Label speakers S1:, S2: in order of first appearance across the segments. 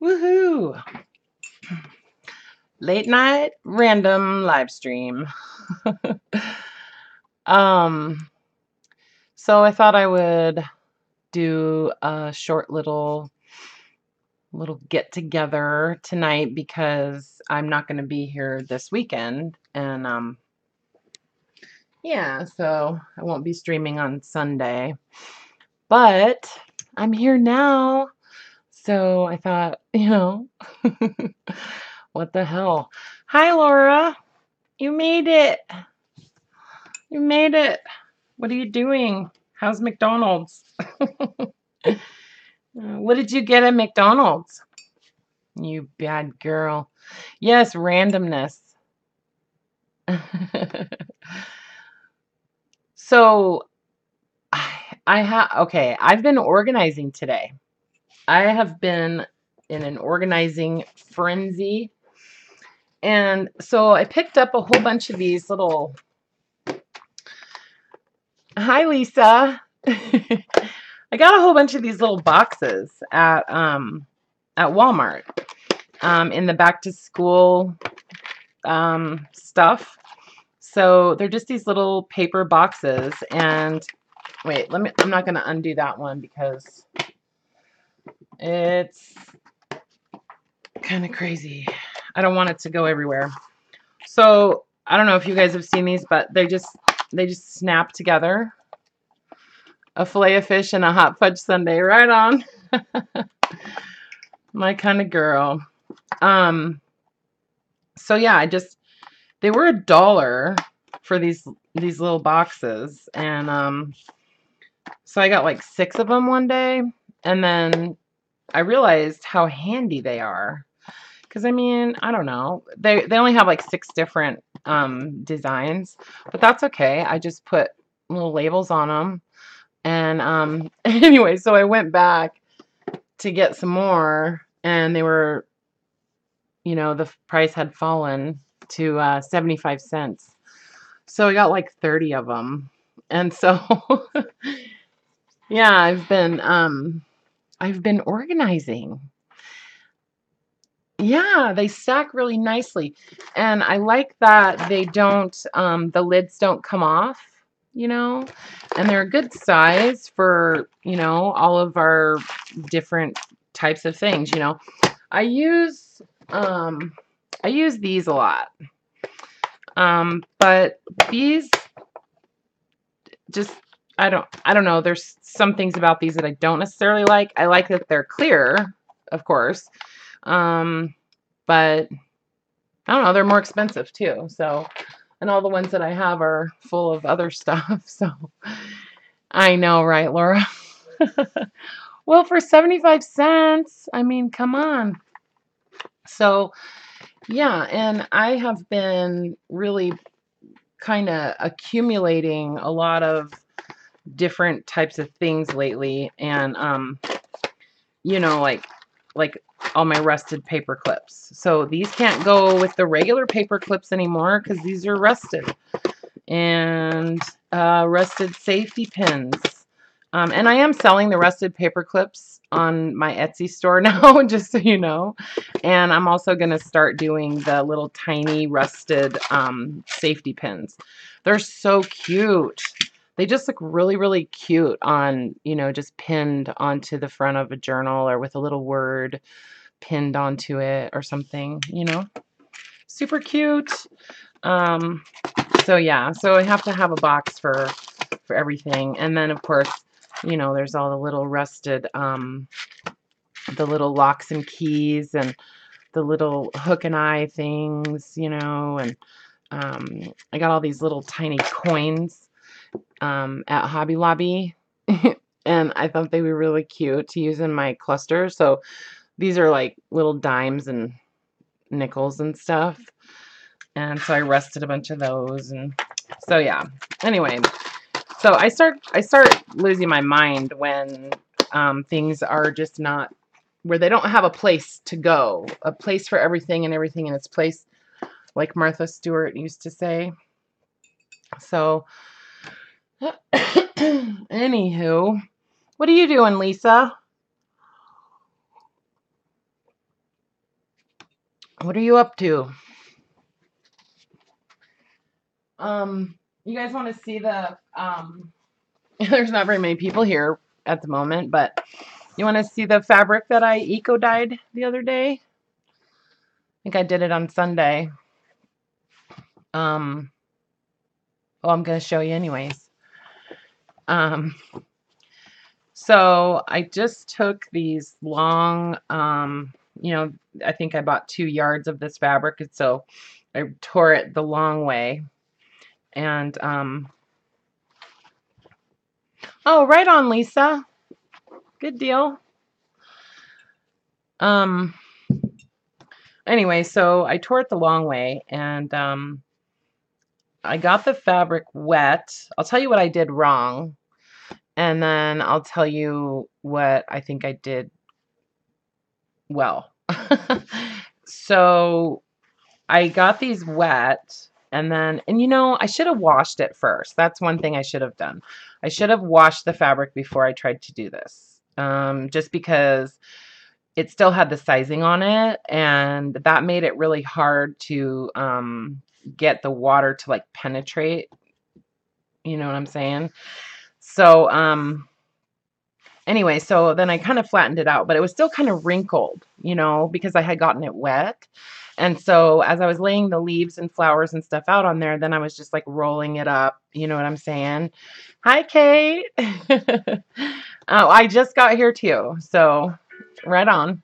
S1: Woohoo! Late night random live stream. um, so I thought I would do a short little get together tonight because I'm not going to be here this weekend, and yeah, so I won't be streaming on Sunday. But I'm here now, so I thought, what the hell? Hi, Laura. You made it. You made it. What are you doing? How's McDonald's? What did you get at McDonald's? You bad girl. Yes, randomness. So okay, I've been organizing today. I have been in an organizing frenzy. And so I picked up a whole bunch of these little. Hi, Lisa. I got a whole bunch of these little boxes at Walmart in the back to school stuff. So they're just these little paper boxes. And wait, I'm not going to undo that one because it's kind of crazy. I don't want it to go everywhere. So I don't know if you guys have seen these, but they just snap together. A fillet of fish and a hot fudge sundae, right on. My kind of girl. So yeah, they were $1 for these little boxes, and so I got like 6 of them one day, and then I realized how handy they are. Because I mean, I don't know, they only have like 6 different designs, but that's okay. I just put little labels on them. And anyway, so I went back to get some more, and they were, the price had fallen to 75 cents. So I got like 30 of them. And so yeah, I've been organizing. Yeah, they stack really nicely. And I like that they don't the lids don't come off, and they're a good size for, all of our different types of things, I use these a lot. But these just I don't know, there's some things about these that I don't necessarily like. I like that they're clear, of course. But I don't know, they're more expensive too. So, and all the ones that I have are full of other stuff. So I know, right, Laura? Well, for 75 cents, I mean, come on. So, yeah, and I have been really kind of accumulating a lot of different types of things lately, and like all my rusted paper clips. So these can't go with the regular paper clips anymore because these are rusted. And rusted safety pins. And I am selling the rusted paper clips on my Etsy store now, just so you know. And I'm also going to start doing the little tiny rusted safety pins. They're so cute. They just look really, really cute on, just pinned onto the front of a journal or with a little word pinned onto it or something, Super cute. So yeah, so I have to have a box for everything. And then of course, there's all the little rusted, the little locks and keys and the little hook and eye things, and I got all these little tiny coins at Hobby Lobby. And I thought they were really cute to use in my cluster. So these are like little dimes and nickels and stuff. And so I rusted a bunch of those. And so yeah, anyway, so I start losing my mind when things are just not, where they don't have a place to go, a place for everything and everything in its place, like Martha Stewart used to say. So anywho, what are you doing, Lisa? What are you up to? You guys want to see the there's not very many people here at the moment, but you want to see the fabric that I eco-dyed the other day? I think I did it on Sunday. Well, I'm going to show you anyways. So I just took these long, I think I bought 2 yards of this fabric, and so I tore it the long way. And, oh, right on, Lisa. Good deal. Anyway, so I tore it the long way, and, I got the fabric wet. I'll tell you what I did wrong, and then I'll tell you what I think I did well. So I got these wet, and I should have washed it first. That's one thing I should have done. I should have washed the fabric before I tried to do this, just because it still had the sizing on it, and that made it really hard to get the water to like penetrate. You know what I'm saying? So anyway, so then I kind of flattened it out, but it was still kind of wrinkled, because I had gotten it wet. And so as I was laying the leaves and flowers and stuff out on there, then I was just like rolling it up. You know what I'm saying? Hi, Kate. Oh, I just got here too. So right on.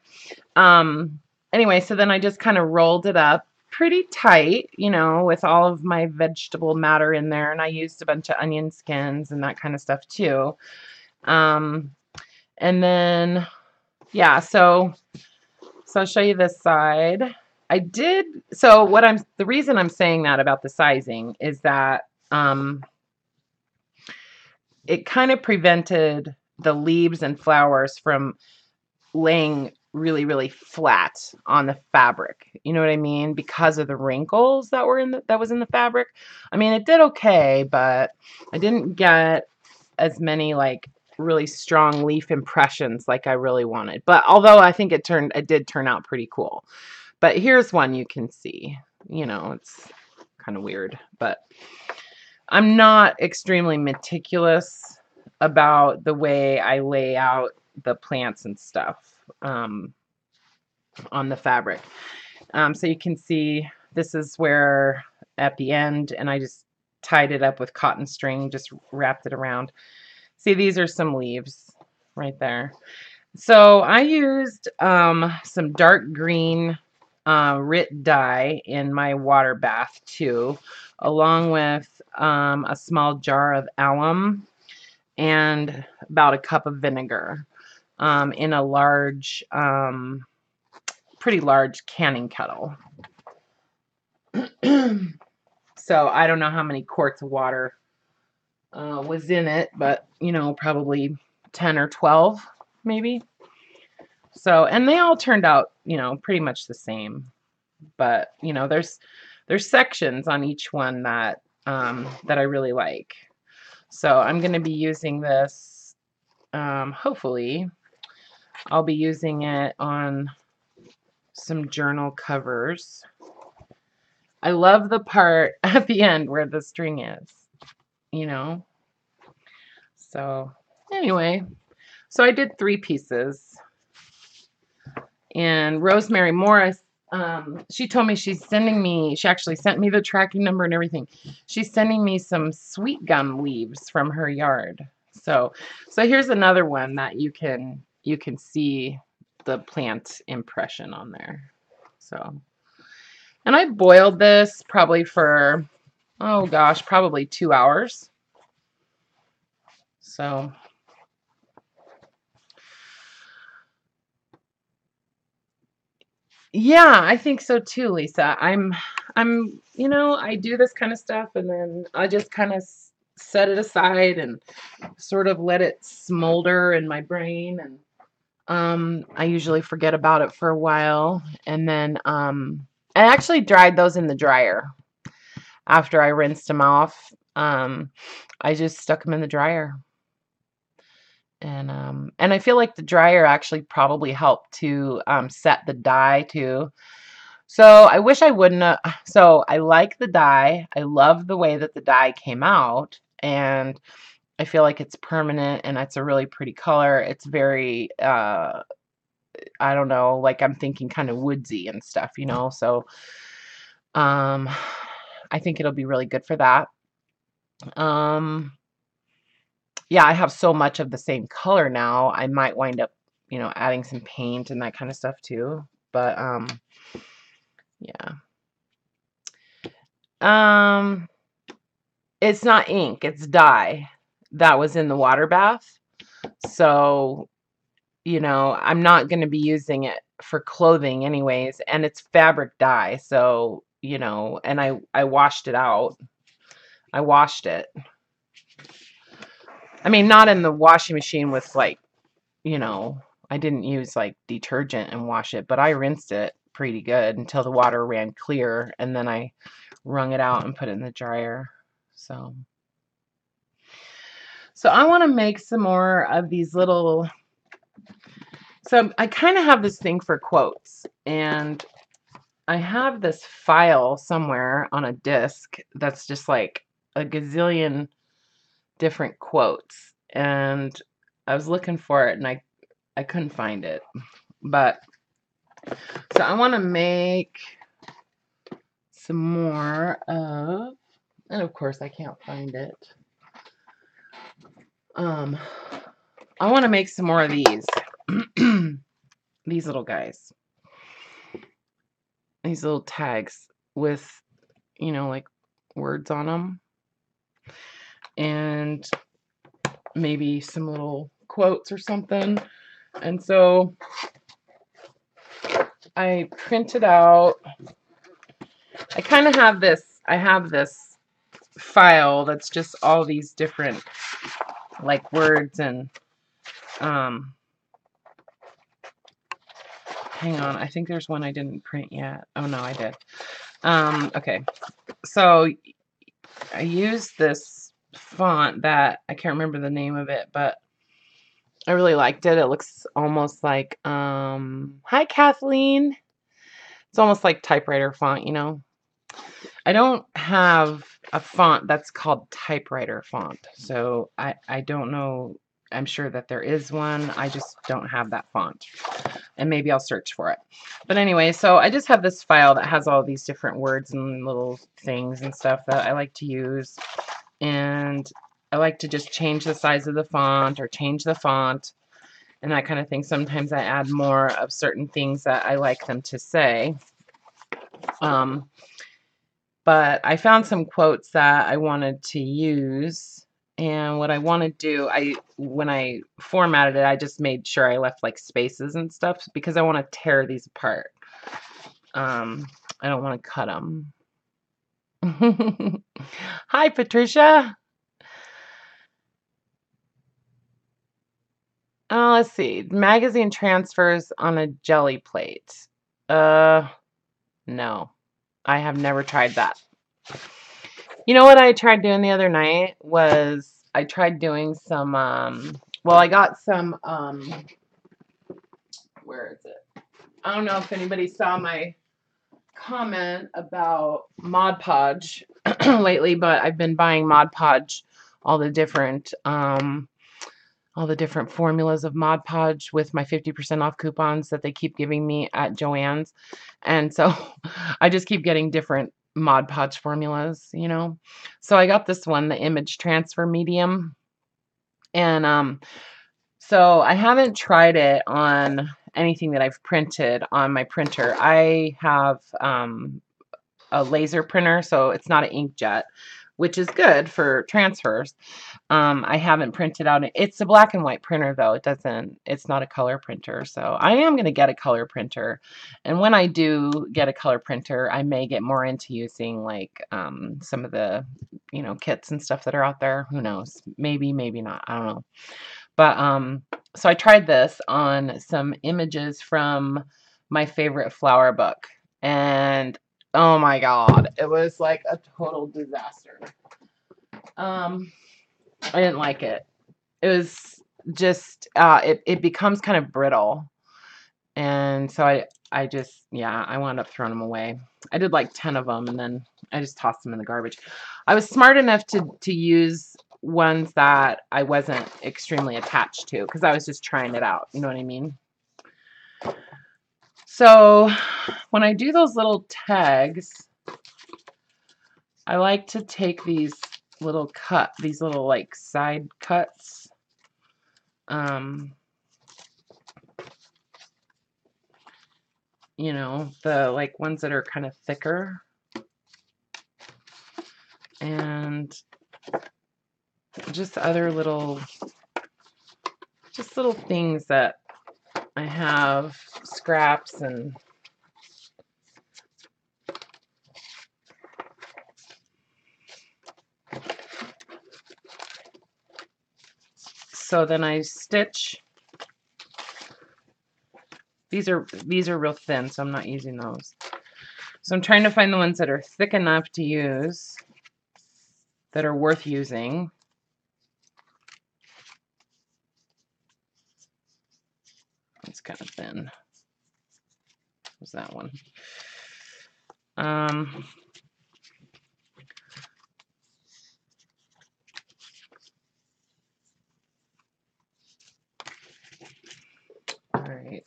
S1: Anyway, so then I just kind of rolled it up pretty tight, with all of my vegetable matter in there. And I used a bunch of onion skins and that kind of stuff too. And then, yeah, so I'll show you this side. The reason I'm saying that about the sizing is that it kind of prevented the leaves and flowers from laying really, really flat on the fabric. You know what I mean? Because of the wrinkles that was in the fabric. I mean, it did okay, but I didn't get as many like really strong leaf impressions like I really wanted. But although I think it did turn out pretty cool. But here's one you can see. It's kind of weird, but I'm not extremely meticulous about the way I lay out the plants and stuff on the fabric. So you can see this is where at the end, and I just tied it up with cotton string, just wrapped it around. See, these are some leaves right there. So I used some dark green RIT dye in my water bath too, along with a small jar of alum and about a cup of vinegar in a large, pretty large canning kettle. So I don't know how many quarts of water was in it, but probably 10 or 12 maybe. So, and they all turned out, pretty much the same, but there's sections on each one that I really like. So I'm going to be using this, hopefully I'll be using it on some journal covers. I love the part at the end where the string is, So anyway, so I did 3 pieces. And Rosemary Morris, she told me she actually sent me the tracking number and everything. She's sending me some sweet gum leaves from her yard. So here's another one that you can see the plant impression on there. So, and I boiled this probably for, oh gosh, probably 2 hours. So yeah, I think so too, Lisa. I'm I do this kind of stuff and then I just kind of set it aside and sort of let it smolder in my brain, and I usually forget about it for a while, and then I actually dried those in the dryer after I rinsed them off. I just stuck them in the dryer. And I feel like the dryer actually probably helped to set the dye too. So I wish I wouldn't have. So I like the dye. I love the way that the dye came out, and I feel like it's permanent and it's a really pretty color. It's very, I don't know, like I'm thinking kind of woodsy and stuff, you know. So um, I think it'll be really good for that. Um, yeah, I have so much of the same color now. I might wind up, you know, adding some paint and that kind of stuff too. But yeah. Um, it's not ink, it's dye that was in the water bath. So, you know, I'm not going to be using it for clothing anyways, and it's fabric dye. So, you know, and I washed it out. I washed it. I mean, not in the washing machine with like, you know, I didn't use like detergent and wash it, but I rinsed it pretty good until the water ran clear, and then I wrung it out and put it in the dryer. So I want to make some more of these little, so I kind of have this thing for quotes, and I have this file somewhere on a disk that's just like a gazillion different quotes, and I was looking for it and I couldn't find it. But so I want to make some more of, and of course I can't find it. I want to make some more of these. These little guys. These little tags with, you know, like words on them. And maybe some little quotes or something. And so I printed out, I kind of have this, I have this file that's just all these different like words and hang on, I think there's one I didn't print yet. Oh no, I did. Okay, so I used this font that I can't remember the name of it, but I really liked it. It looks almost like hi Kathleen. It's almost like typewriter font, you know. I don't have a font that's called typewriter font, so I don't know. I'm sure that there is one. I just don't have that font, and maybe I'll search for it. But anyway, so I just have this file that has all these different words and little things and stuff that I like to use, and I like to just change the size of the font or change the font and that kind of thing. Sometimes I add more of certain things that I like them to say. But I found some quotes that I wanted to use, and what I want to do, when I formatted it, I just made sure I left like spaces and stuff because I want to tear these apart. I don't want to cut them. Hi, Patricia. Let's see. Magazine transfers on a jelly plate. No. I have never tried that. You know what I tried doing the other night was I tried doing some, well, I got some, where is it? I don't know if anybody saw my comment about Mod Podge lately, but I've been buying Mod Podge, all the different formulas of Mod Podge with my 50% off coupons that they keep giving me at Joann's. And so I just keep getting different Mod Podge formulas, you know. So I got this one, the image transfer medium. And so I haven't tried it on anything that I've printed on my printer. I have a laser printer, so it's not an inkjet, which is good for transfers. I haven't printed out. It's a black and white printer though. It's not a color printer. So I am going to get a color printer. And when I do get a color printer, I may get more into using like some of the, you know, kits and stuff that are out there. Who knows? Maybe, maybe not. I don't know. But so I tried this on some images from my favorite flower book. And oh my God, it was like a total disaster. I didn't like it. It was just, it becomes kind of brittle. And so I just, yeah, I wound up throwing them away. I did like 10 of them, and then I just tossed them in the garbage. I was smart enough to use ones that I wasn't extremely attached to, because I was just trying it out. You know what I mean? So when I do those little tags, I like to take these little like side cuts. You know, the like ones that are kind of thicker. And just other little things that I have, scraps and so then I stitch. These are real thin, so I'm not using those. So I'm trying to find the ones that are thick enough to use, that are worth using. It's kind of thin. What's that one? All right.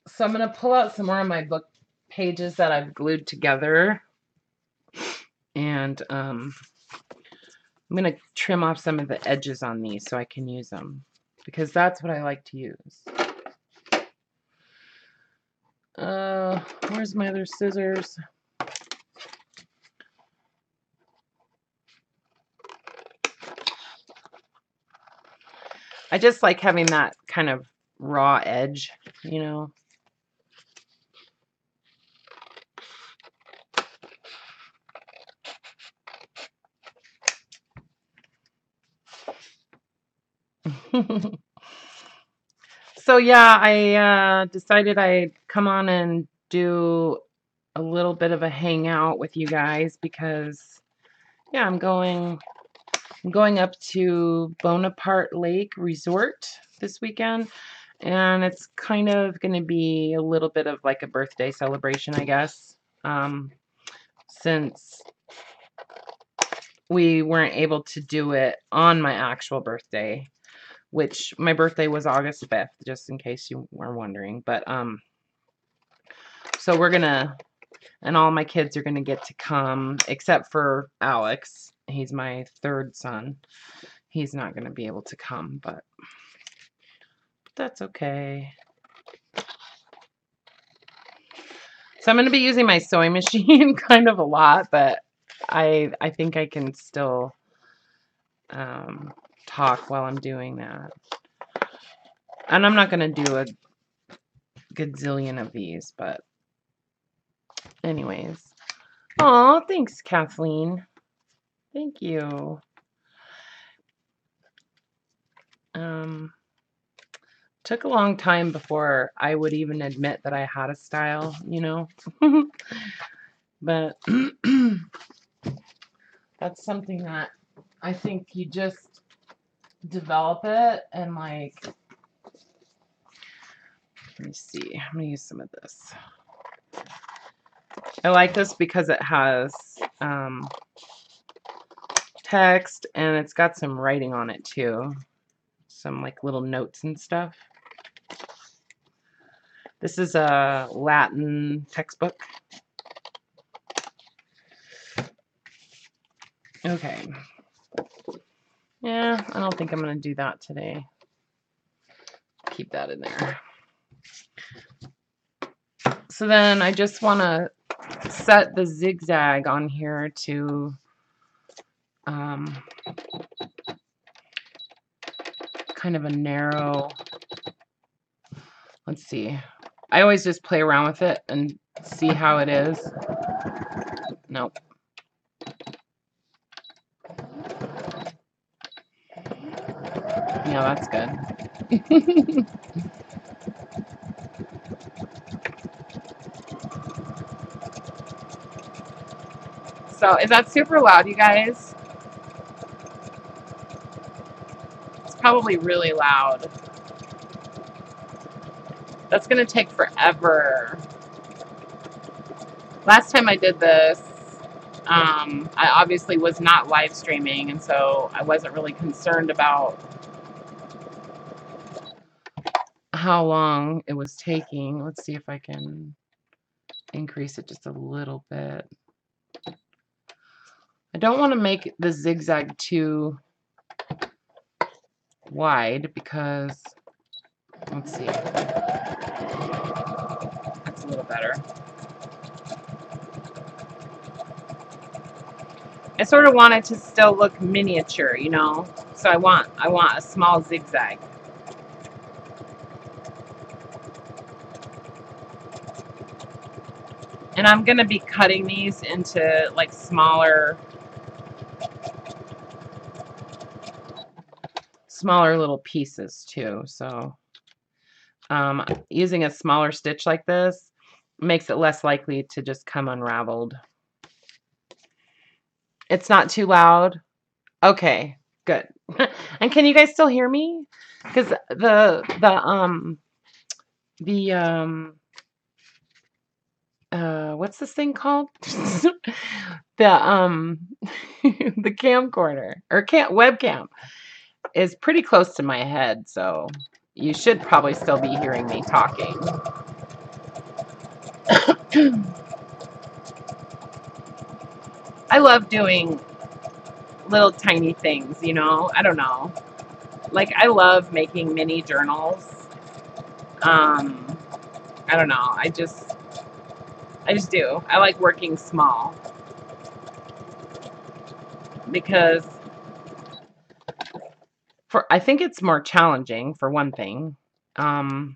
S1: So I'm going to pull out some more of my book pages that I've glued together. And I'm going to trim off some of the edges on these so I can use them, because that's what I like to use. Where's my other scissors? I just like having that kind of raw edge, you know. So yeah, I decided I'd come on and do a little bit of a hangout with you guys, because yeah, I'm going up to Bonaparte Lake Resort this weekend, and it's kind of going to be a little bit of like a birthday celebration, I guess, since we weren't able to do it on my actual birthday, which my birthday was August 5th, just in case you were wondering. But so we're gonna, and all my kids are gonna get to come, except for Alex. He's my third son. He's not gonna be able to come, but that's okay. So I'm gonna be using my sewing machine kind of a lot, but I think I can still talk while I'm doing that. And I'm not gonna do a gazillion of these, but anyways. Aw, thanks, Kathleen. Thank you. Took a long time before I would even admit that I had a style, you know. But that's something that I think you just develop it, and like, let me see, I'm gonna use some of this. I like this because it has text, and it's got some writing on it too, some like little notes and stuff. This is a Latin textbook. Okay. Yeah, I don't think I'm going to do that today. Keep that in there. So then I just want to set the zigzag on here to kind of a narrow, let's see. I always just play around with it and see how it is. Nope. Yeah, that's good. So, is that super loud, you guys? It's probably really loud. That's going to take forever. Last time I did this, I obviously was not live streaming, and so I wasn't really concerned about how long it was taking. Let's see if I can increase it just a little bit. I don't want to make the zigzag too wide because, let's see, that's a little better. I sort of want it to still look miniature, you know, so I want a small zigzag. And I'm going to be cutting these into like smaller little pieces too. So using a smaller stitch like this makes it less likely to just come unraveled. It's not too loud. Okay, good. And can you guys still hear me? Because what's this thing called? The the camcorder or webcam is pretty close to my head, so you should probably still be hearing me talking. I love doing little tiny things, you know. I don't know. Like, I love making mini journals. I don't know. I just do. I like working small because I think it's more challenging for one thing. But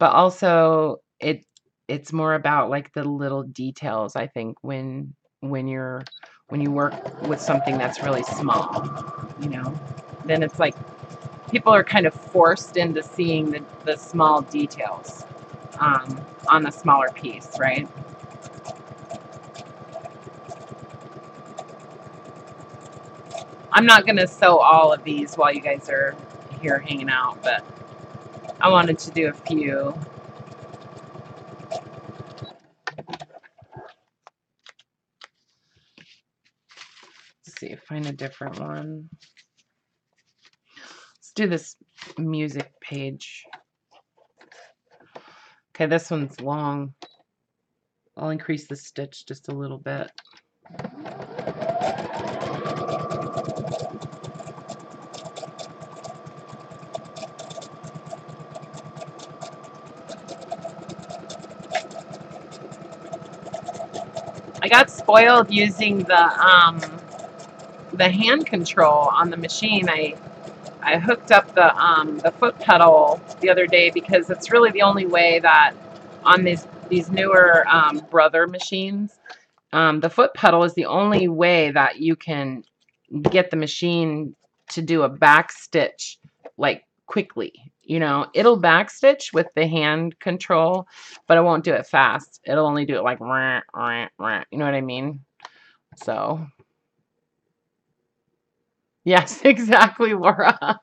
S1: also it's more about like the little details, I think, when you work with something that's really small, you know. Then it's like people are kind of forced into seeing the small details on the smaller piece, right? I'm not going to sew all of these while you guys are here hanging out, but I wanted to do a few. Let's see, find a different one. Let's do this music page. Okay, this one's long. I'll increase the stitch just a little bit. I got spoiled using the hand control on the machine. I hooked up the foot pedal the other day because it's really the only way that on these newer Brother machines, the foot pedal is the only way that you can get the machine to do a back stitch like quickly. You know, it'll back stitch with the hand control, but it won't do it fast. It'll only do it like, rah, rah, rah, you know what I mean? So, yes, exactly, Laura.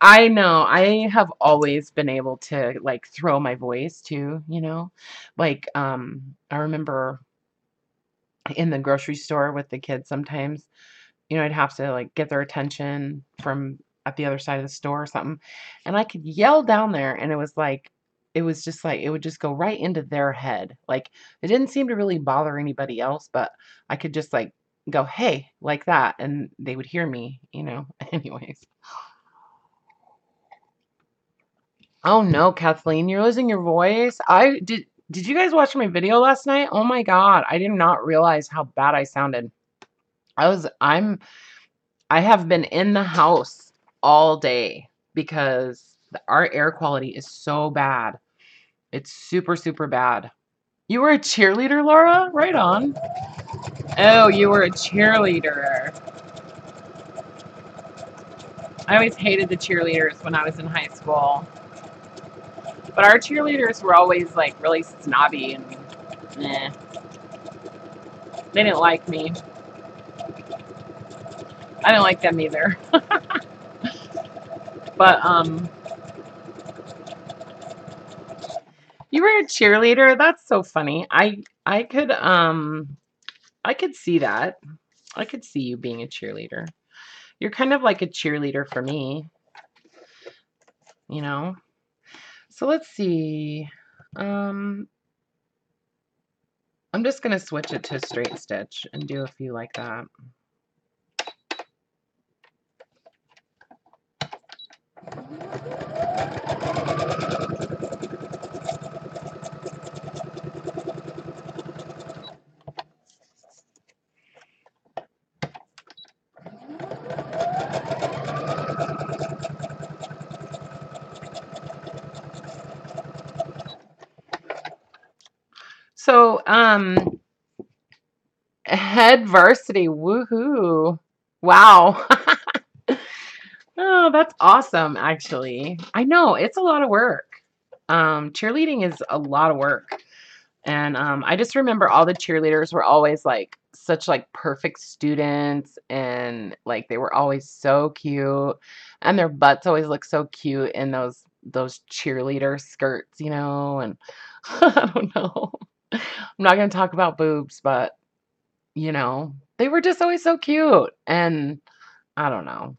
S1: I know. I have always been able to like throw my voice too, you know? Like, I remember in the grocery store with the kids sometimes, you know, I'd have to like get their attention from at the other side of the store or something. And I could yell down there and it was just like it would just go right into their head. Like it didn't seem to really bother anybody else, but I could just like go, "Hey," like that, and they would hear me, you know. Anyways. Oh no, Kathleen, you're losing your voice. Did you guys watch my video last night? Oh my God, I did not realize how bad I sounded. I have been in the house all day because our air quality is so bad. It's super, super bad. You were a cheerleader, Laura? Right on. Oh, you were a cheerleader. I always hated the cheerleaders when I was in high school. But our cheerleaders were always like really snobby and eh. They didn't like me. I didn't like them either. But You were a cheerleader? That's so funny. I could see that. I could see you being a cheerleader. You're kind of like a cheerleader for me, you know? So let's see. I'm just going to switch it to straight stitch and do a few like that. So, head varsity, woohoo. Wow. Oh, that's awesome, actually. I know, it's a lot of work. Cheerleading is a lot of work. And I just remember all the cheerleaders were always like such like perfect students, and like they were always so cute, and their butts always look so cute in those cheerleader skirts, you know, and I don't know. I'm not going to talk about boobs, but you know, they were just always so cute, and I don't know.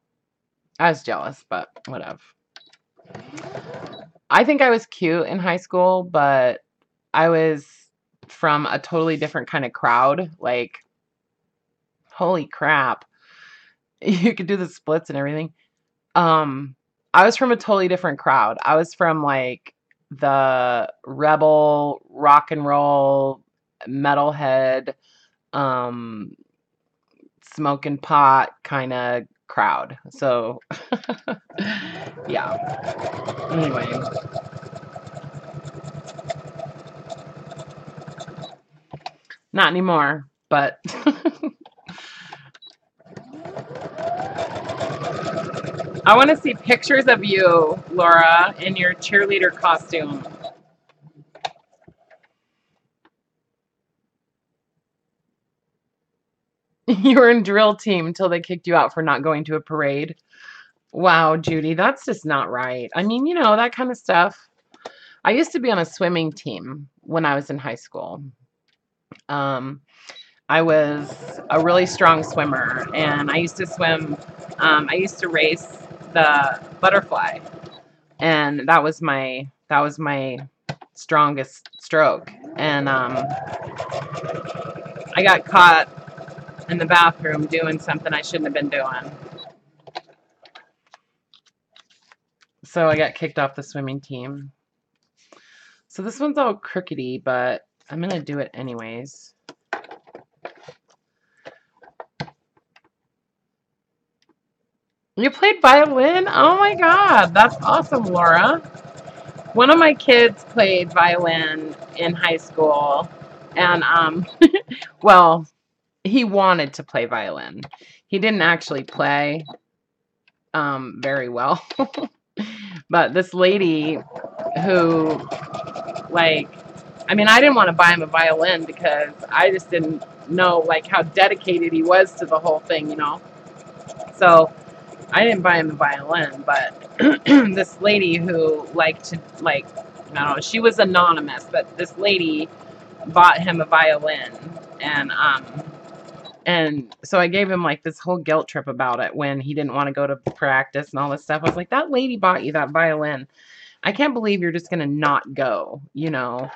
S1: I was jealous, but whatever. I think I was cute in high school, but I was from a totally different kind of crowd. Like, holy crap. You could do the splits and everything. I was from a totally different crowd. I was from like the rebel, rock and roll, metalhead, um, smoking pot kind of crowd. So, yeah. Anyway. Not anymore, but I want to see pictures of you, Laura, in your cheerleader costume. You were in drill team until they kicked you out for not going to a parade. Wow, Judy, that's just not right. I mean, you know, that kind of stuff. I used to be on a swimming team when I was in high school. Um, I was a really strong swimmer, and I used to swim. I used to race the butterfly, and that was my strongest stroke. And I got caught in the bathroom doing something I shouldn't have been doing. So I got kicked off the swimming team. So this one's all crookedy, but I'm going to do it anyways. You played violin? Oh my God, that's awesome, Laura. One of my kids played violin in high school, and well, he wanted to play violin. He didn't actually play very well. But this lady who, like, I mean, I didn't want to buy him a violin because I just didn't know, like, how dedicated he was to the whole thing, you know? So I didn't buy him a violin, but this lady who liked to, like, I don't know, she was anonymous, but this lady bought him a violin, and so I gave him like this whole guilt trip about it when he didn't want to go to practice and all this stuff. I was like, that lady bought you that violin. I can't believe you're just going to not go, you know?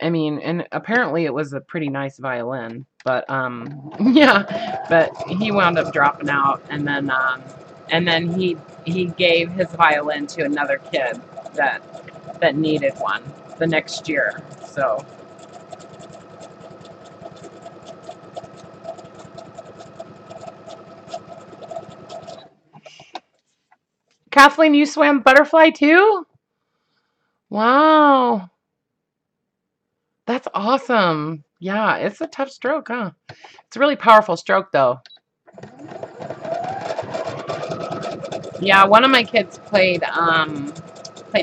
S1: I mean, and apparently it was a pretty nice violin, but, yeah, but he wound up dropping out, and then he gave his violin to another kid that needed one the next year, so. Kathleen, you swam butterfly too? Wow. That's awesome. Yeah, it's a tough stroke, huh? It's a really powerful stroke, though. Yeah, one of my kids played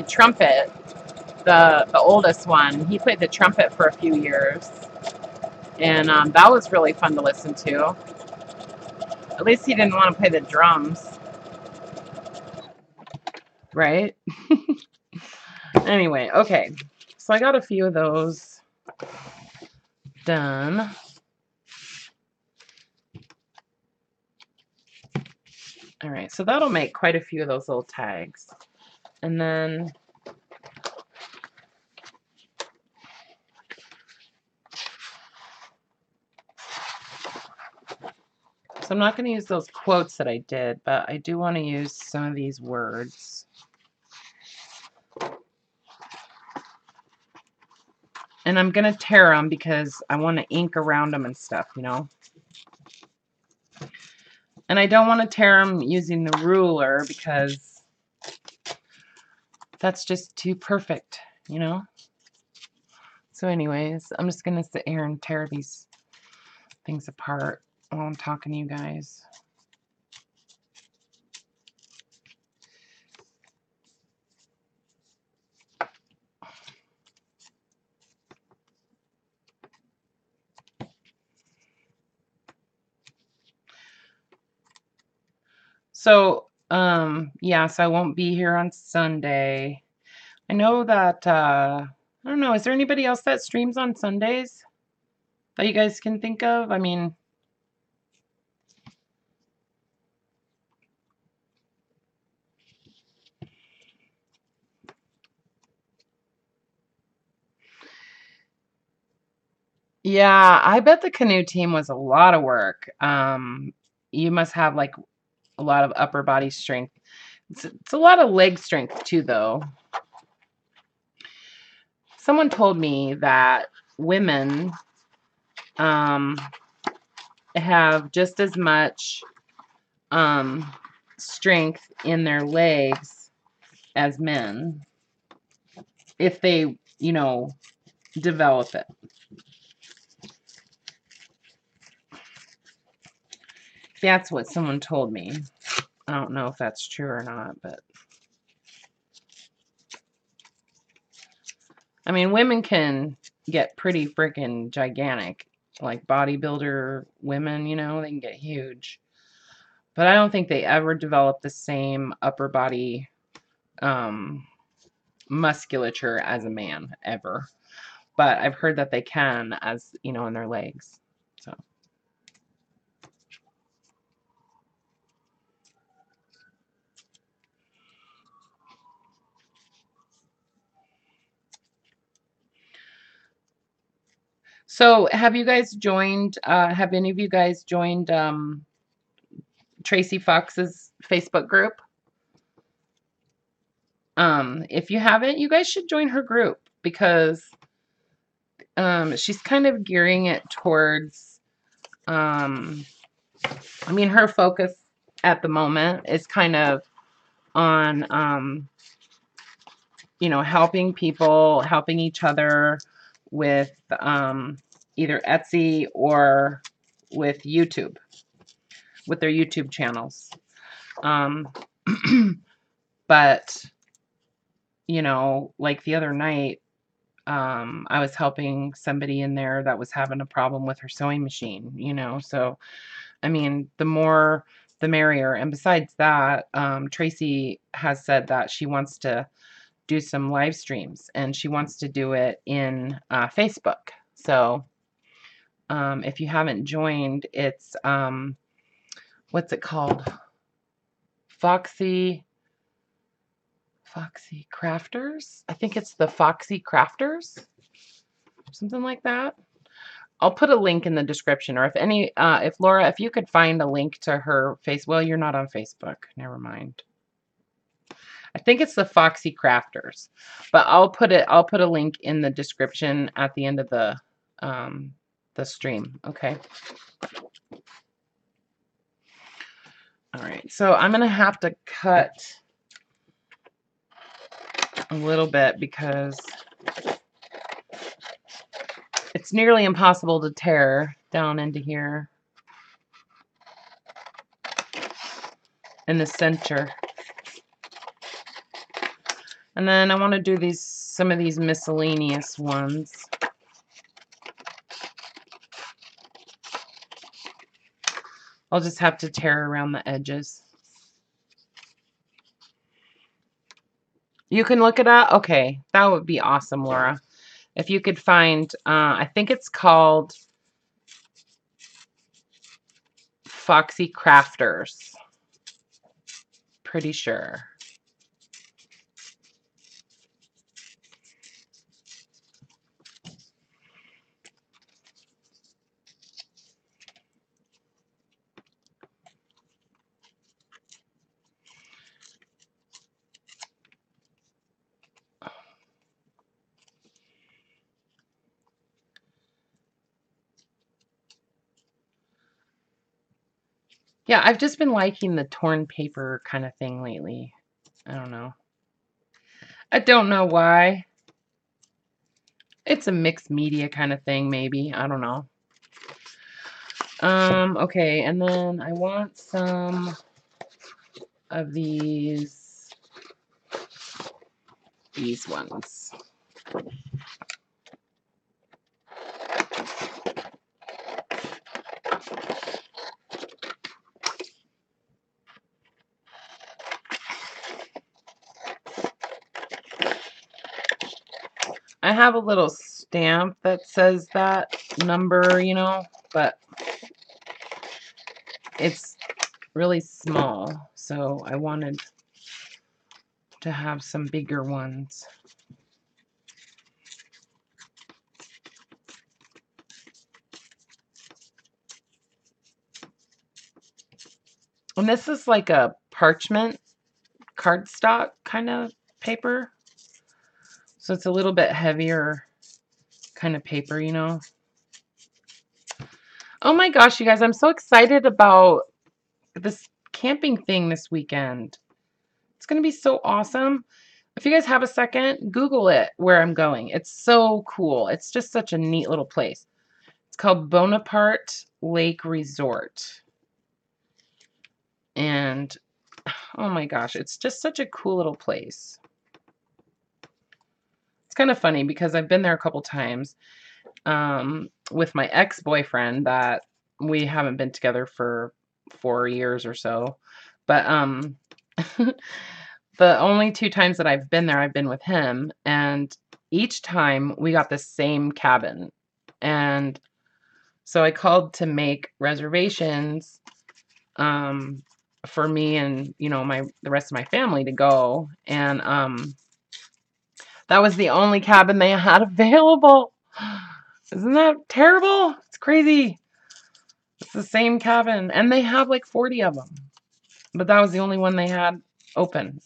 S1: trumpet. The oldest one, he played the trumpet for a few years, and that was really fun to listen to. At least he didn't want to play the drums, right? Anyway, okay. So I got a few of those done. All right, so that'll make quite a few of those little tags. And then so I'm not going to use those quotes that I did, but I do want to use some of these words. And I'm going to tear them because I want to ink around them and stuff, you know. And I don't want to tear them using the ruler because that's just too perfect, you know. So anyways, I'm just going to sit here and tear these things apart while I'm talking to you guys. So, yeah, so I won't be here on Sunday. I know that, I don't know, is there anybody else that streams on Sundays that you guys can think of? I mean, yeah, I bet the canoe team was a lot of work. You must have like a lot of upper body strength. It's a lot of leg strength too, though. Someone told me that women have just as much strength in their legs as men if they, you know, develop it. That's what someone told me. I don't know if that's true or not, but I mean, women can get pretty freaking gigantic, like bodybuilder women, you know, they can get huge. But I don't think they ever develop the same upper body musculature as a man, ever. But I've heard that they can, as, you know, in their legs. So. So have you guys joined, have any of you guys joined Tracy Fox's Facebook group? If you haven't, you guys should join her group because she's kind of gearing it towards, I mean, her focus at the moment is kind of on, you know, helping people, helping each other with either Etsy or with YouTube, with their YouTube channels. But, you know, like the other night, I was helping somebody in there that was having a problem with her sewing machine, you know, so, I mean, the more, the merrier. And besides that, Tracy has said that she wants to do some live streams and she wants to do it in Facebook. So, if you haven't joined, it's, what's it called? Foxy Crafters? I think it's the Foxy Crafters, something like that. I'll put a link in the description, or if Laura, if you could find a link to her face, well, you're not on Facebook, never mind. I think it's the Foxy Crafters, but I'll put a link in the description at the end of the stream, okay? All right, so I'm gonna have to cut a little bit because it's nearly impossible to tear down into here in the center. And then I want to do some of these miscellaneous ones. I'll just have to tear around the edges. You can look it up? Okay, that would be awesome, Laura. If you could find, I think it's called Foxy Crafters. Pretty sure. Yeah, I've just been liking the torn paper kind of thing lately. I don't know. I don't know why. It's a mixed media kind of thing, maybe. I don't know. Okay, and then I want some of these ones. I have a little stamp that says that number, you know, but it's really small, so I wanted to have some bigger ones. And this is like a parchment cardstock kind of paper. So it's a little bit heavier kind of paper, you know. Oh my gosh, you guys, I'm so excited about this camping thing this weekend. It's going to be so awesome. If you guys have a second, Google it where I'm going. It's so cool. It's just such a neat little place. It's called Bonaparte Lake Resort. And oh my gosh, it's just such a cool little place. It's kind of funny because I've been there a couple times with my ex-boyfriend that we haven't been together for 4 years or so. But the only 2 times that I've been there, I've been with him. And each time we got the same cabin. And so I called to make reservations for me and, you know, the rest of my family to go. And that was the only cabin they had available. Isn't that terrible? It's crazy. It's the same cabin. And they have like 40 of them. But that was the only one they had open.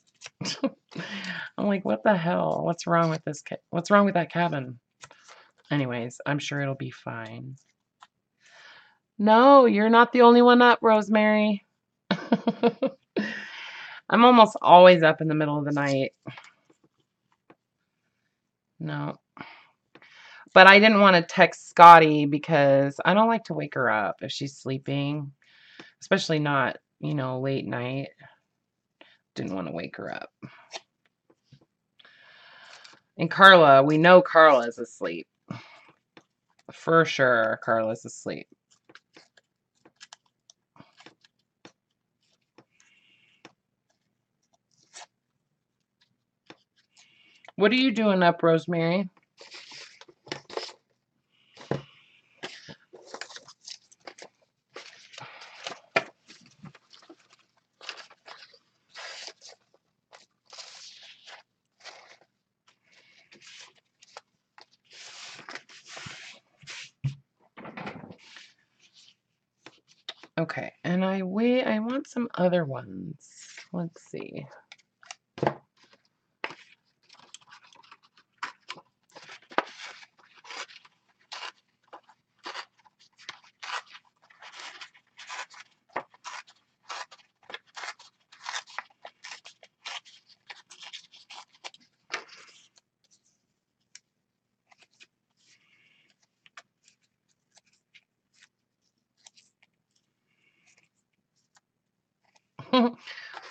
S1: I'm like, what the hell? What's wrong with this? What's wrong with that cabin? Anyways, I'm sure it'll be fine. No, you're not the only one up, Rosemary. I'm almost always up in the middle of the night. No. But I didn't want to text Scotty because I don't like to wake her up if she's sleeping. Especially not, you know, late night. Didn't want to wake her up. And Karla, we know Karla's asleep. For sure, Karla's asleep. What are you doing up, Rosemary? Okay, and I want some other ones. Let's see.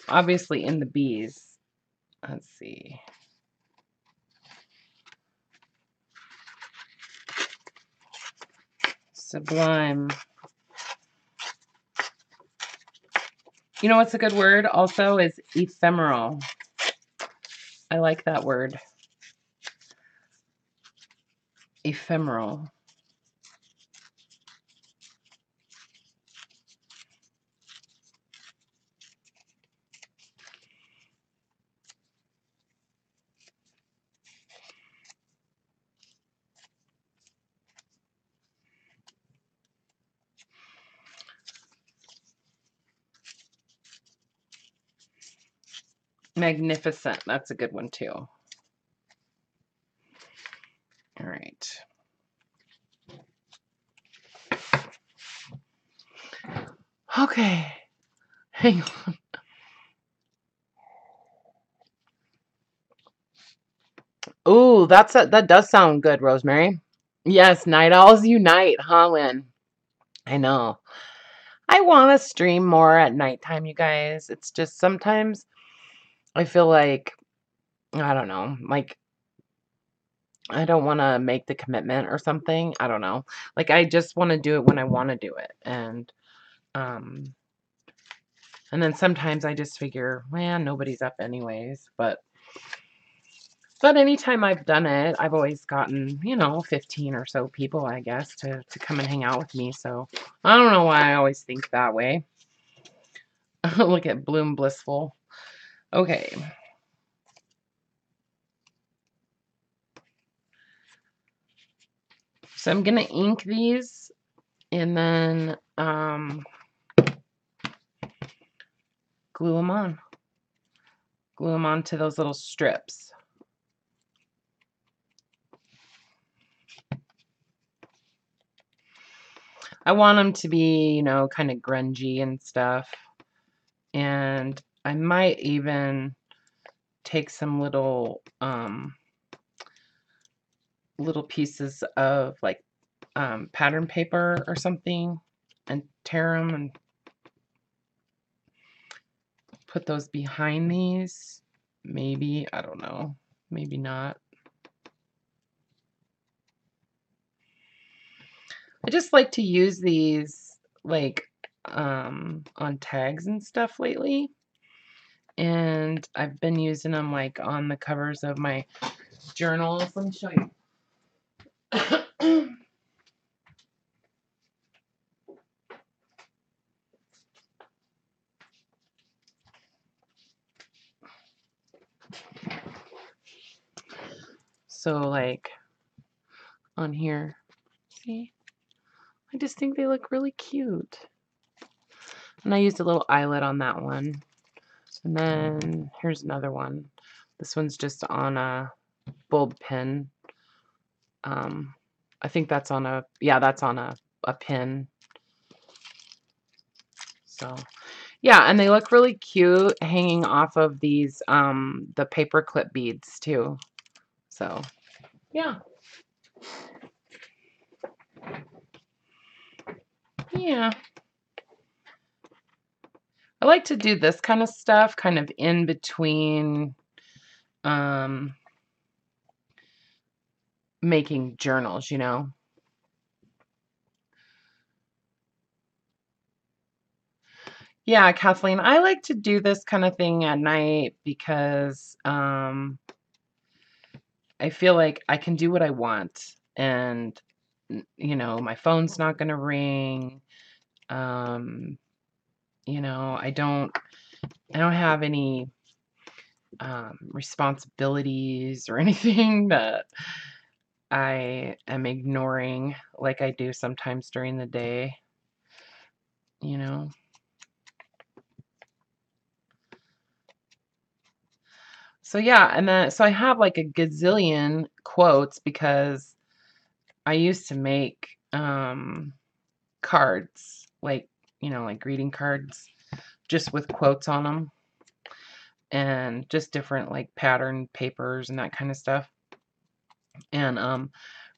S1: Obviously in the bees. Let's see. Sublime. You know what's a good word also is ephemeral. I like that word. ephemeral. Magnificent. That's a good one too. All right. Okay. Hang on. Ooh, that does sound good, Rosemary. Yes, Night Owls Unite, huh, Lynn? I know. I want to stream more at nighttime, you guys. It's just sometimes I feel like, I don't know, like I don't want to make the commitment or something. I don't know. Like I just want to do it when I want to do it. Um and then sometimes I just figure, man, nobody's up anyways, but anytime I've done it, I've always gotten, 15 or so people, I guess, to come and hang out with me. So I don't know why I always think that way. Look at Bloom Blissful. Okay. So I'm going to ink these and then glue them on. Glue them onto those little strips. I want them to be, kind of grungy and stuff. And I might even take some little pieces of like pattern paper or something and tear them and put those behind these. Maybe, I don't know, maybe not. I just like to use these like on tags and stuff lately, and I've been using them like on the covers of my journals. Let me show you. So like on here, see, I just think they look really cute. And I used a little eyelet on that one. And then here's another one. This one's just on a bulb pin. I think that's on a, yeah, that's on a pin. So yeah, and they look really cute hanging off of these, the paper clip beads too. So yeah. Yeah. I like to do this kind of stuff kind of in between making journals, Yeah, Kathleen, I like to do this kind of thing at night because I feel like I can do what I want, and my phone's not going to ring. I don't have any responsibilities or anything that I am ignoring like I do sometimes during the day, you know. So yeah, and then so I have like a gazillion quotes because I used to make cards, like, like greeting cards just with quotes on them and just different like pattern papers and that kind of stuff. And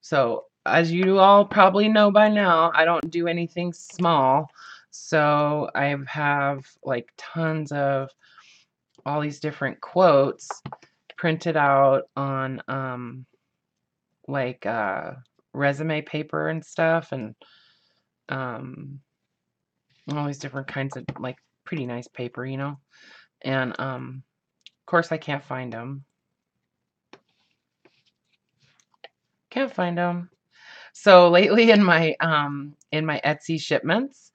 S1: so as you all probably know by now, I don't do anything small. So I have like tons of all these different quotes printed out on like resume paper and stuff, and all these different kinds of like pretty nice paper, and of course I can't find them. So lately in my Etsy shipments,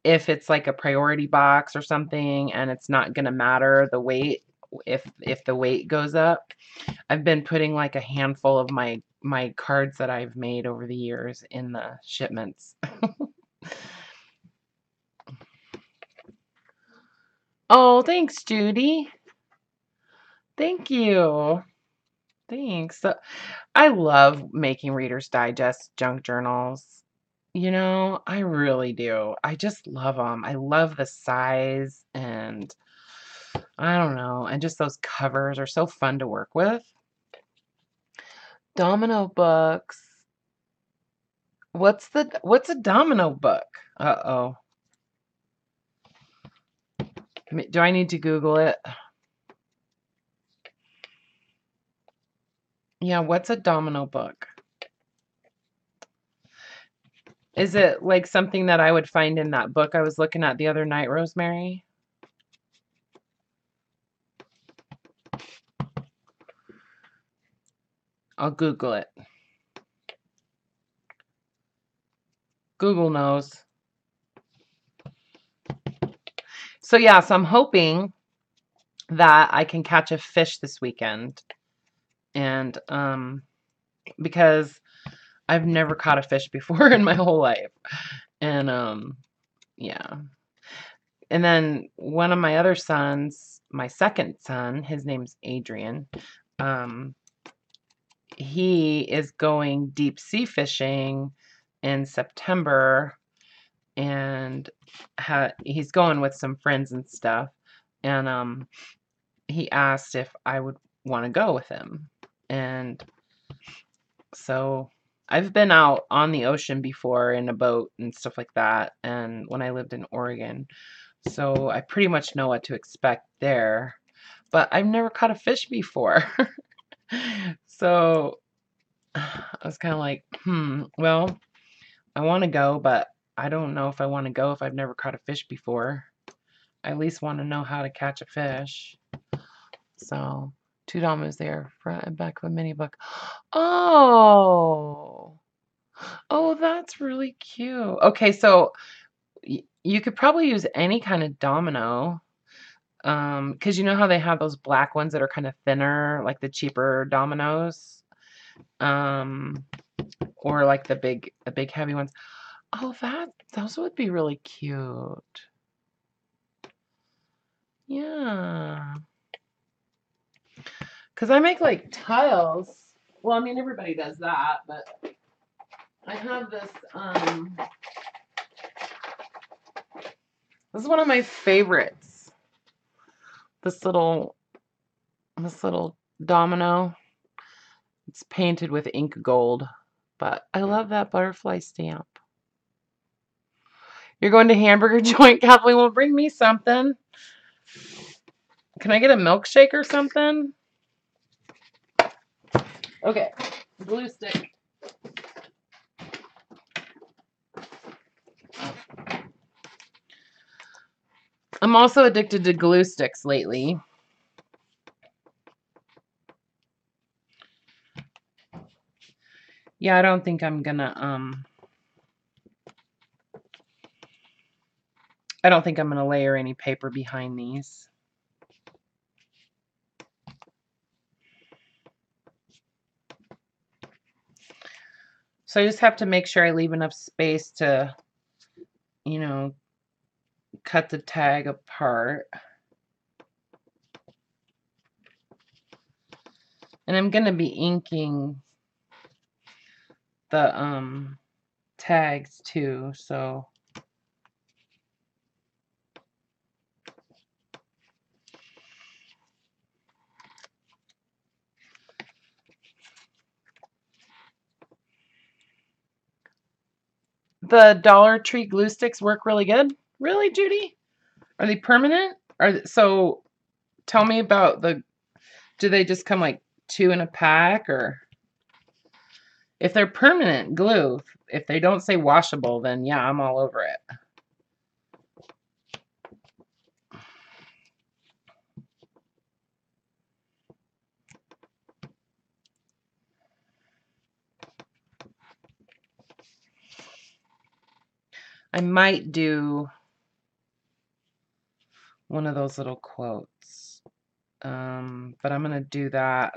S1: if it's like a priority box or something and it's not gonna matter the weight, if the weight goes up, I've been putting like a handful of my cards that I've made over the years in the shipments. Oh, thanks, Judy. Thank you. Thanks. So, I love making Reader's Digest junk journals. You know, I really do. I just love them. I love the size and I don't know, and just those covers are so fun to work with. Domino books. What's a domino book? Uh-oh. Do I need to Google it? Yeah, what's a domino book? Is it like something that I would find in that book I was looking at the other night, Rosemary? I'll Google it. Google knows. So yeah, so I'm hoping that I can catch a fish this weekend. And because I've never caught a fish before in my whole life. And yeah. And then one of my other sons, my second son, his name's Adrian. He is going deep sea fishing in September, and he's going with some friends and stuff. And he asked if I would want to go with him. And so I've been out on the ocean before in a boat and stuff like that, and when I lived in Oregon. So I pretty much know what to expect there. But I've never caught a fish before. So I was kind of like, well, I want to go, but I don't know if I want to go if I've never caught a fish before. I at least want to know how to catch a fish. So $2 there, front and back of a mini book. Oh, that's really cute. Okay, so you could probably use any kind of domino. Because you know how they have those black ones that are kind of thinner, like the cheaper dominoes, or like the big heavy ones. Oh, those would be really cute. Yeah. Because I make like tiles. Well, I mean, everybody does that, but I have this, this is one of my favorites. This little domino. It's painted with ink gold, but I love that butterfly stamp. You're going to hamburger joint, Kathleen? Well, bring me something. Can I get a milkshake or something? Okay, glue stick. I'm also addicted to glue sticks lately. Yeah, I don't think I'm gonna, I don't think I'm gonna layer any paper behind these. So I just have to make sure I leave enough space to, you know, cut the tag apart. And I'm gonna be inking the tags too, so the Dollar Tree glue sticks work really good. Really, Judy? Are they permanent? So tell me about do they just come like 2 in a pack, or if they're permanent glue, if they don't say washable, then yeah, I'm all over it. I might do one of those little quotes. But I'm going to do that.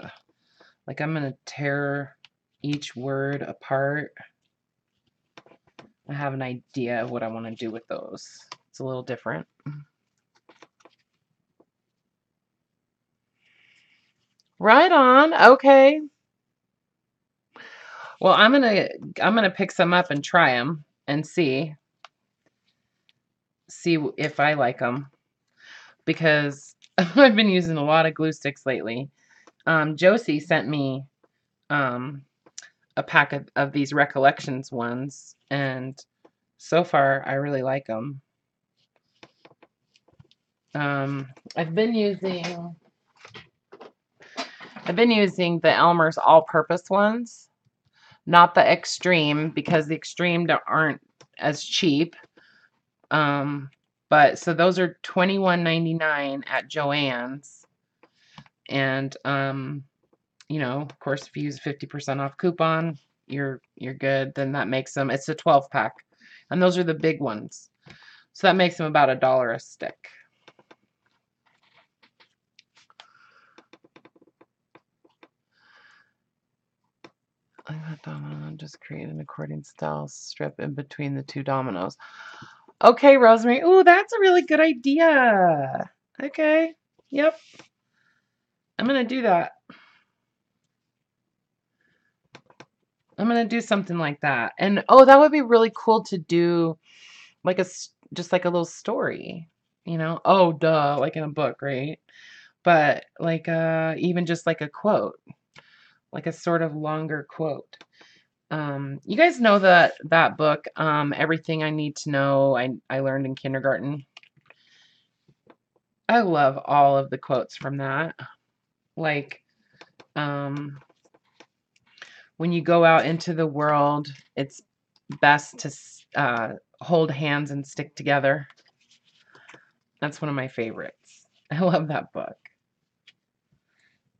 S1: Like, I'm going to tear each word apart. I have an idea of what I want to do with those. It's a little different. Right on. Okay. Well, I'm gonna pick some up and try them and see if I like them, because I've been using a lot of glue sticks lately. Josie sent me a pack of these Recollections ones, and so far I really like them. I've been using the Elmer's all-purpose ones, not the extreme, because the extreme aren't as cheap. But so those are $21.99 at Joann's, and you know, of course, if you use a 50% off coupon, you're good. Then that makes them, it's a 12 pack, and those are the big ones, so that makes them about $1 a stick. I got domino, just create an accordion style strip in between the two dominoes. Okay, Rosemary. Oh, that's a really good idea. Okay. Yep. I'm going to do that. I'm going to do something like that. And oh, that would be really cool to do, like just like a little story, you know? Oh, duh, like in a book, right? But like even just like a quote, like a sort of longer quote. You guys know that book, Everything I Need to Know I Learned in Kindergarten. I love all of the quotes from that. Like, when you go out into the world, it's best to hold hands and stick together. That's one of my favorites. I love that book.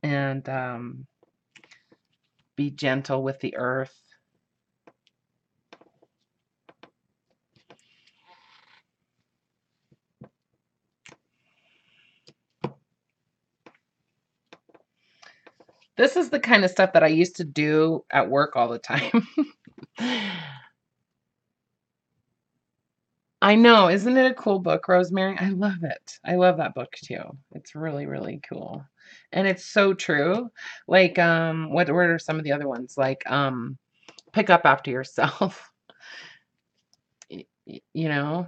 S1: And be gentle with the earth. This is the kind of stuff that I used to do at work all the time. I know. Isn't it a cool book, Rosemary? I love it. I love that book too. It's really, really cool. And it's so true. Like, what are some of the other ones? Like, pick up after yourself. You know?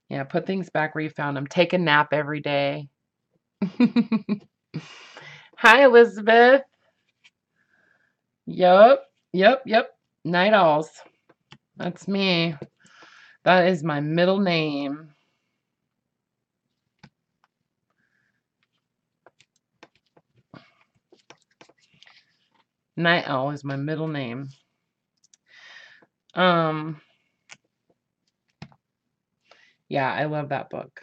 S1: Yeah, put things back where you found them. Take a nap every day. Hi, Elizabeth. Yup. Night Owls. That's me. That is my middle name. Night Owl is my middle name. Yeah, I love that book.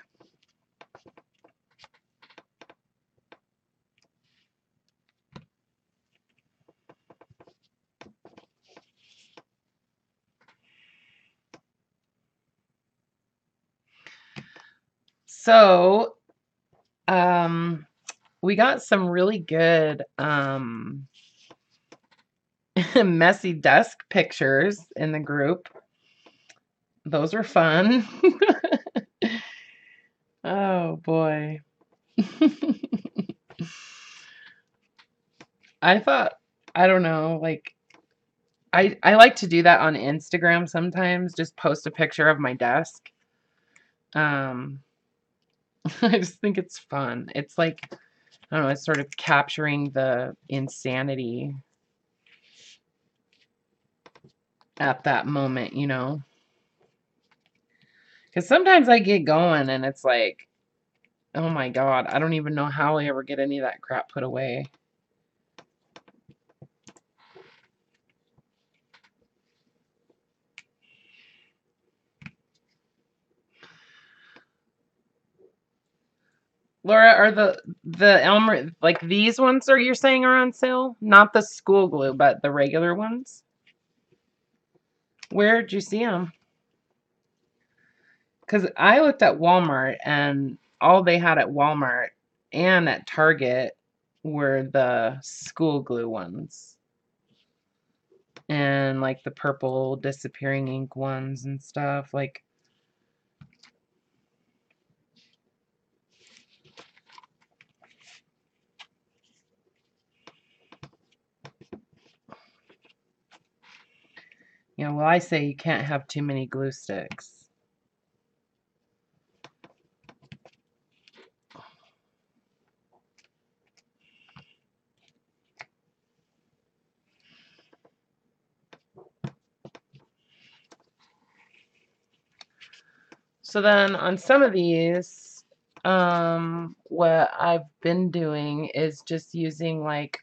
S1: So, we got some really good messy desk pictures in the group. Those are fun. Oh boy. I thought, I don't know, like I like to do that on Instagram sometimes, just post a picture of my desk. I just think it's fun. It's like, I don't know, it's sort of capturing the insanity at that moment, you know? Because sometimes I get going and it's like, oh my God, I don't even know how I ever get any of that crap put away. Laura, are the Elmer, like these ones are you're saying are on sale? Not the school glue, but the regular ones? Where'd you see them? Because I looked at Walmart, and all they had at Walmart and at Target were the school glue ones. And like the purple disappearing ink ones and stuff. Like, you know, well, I say you can't have too many glue sticks. So then on some of these, what I've been doing is just using like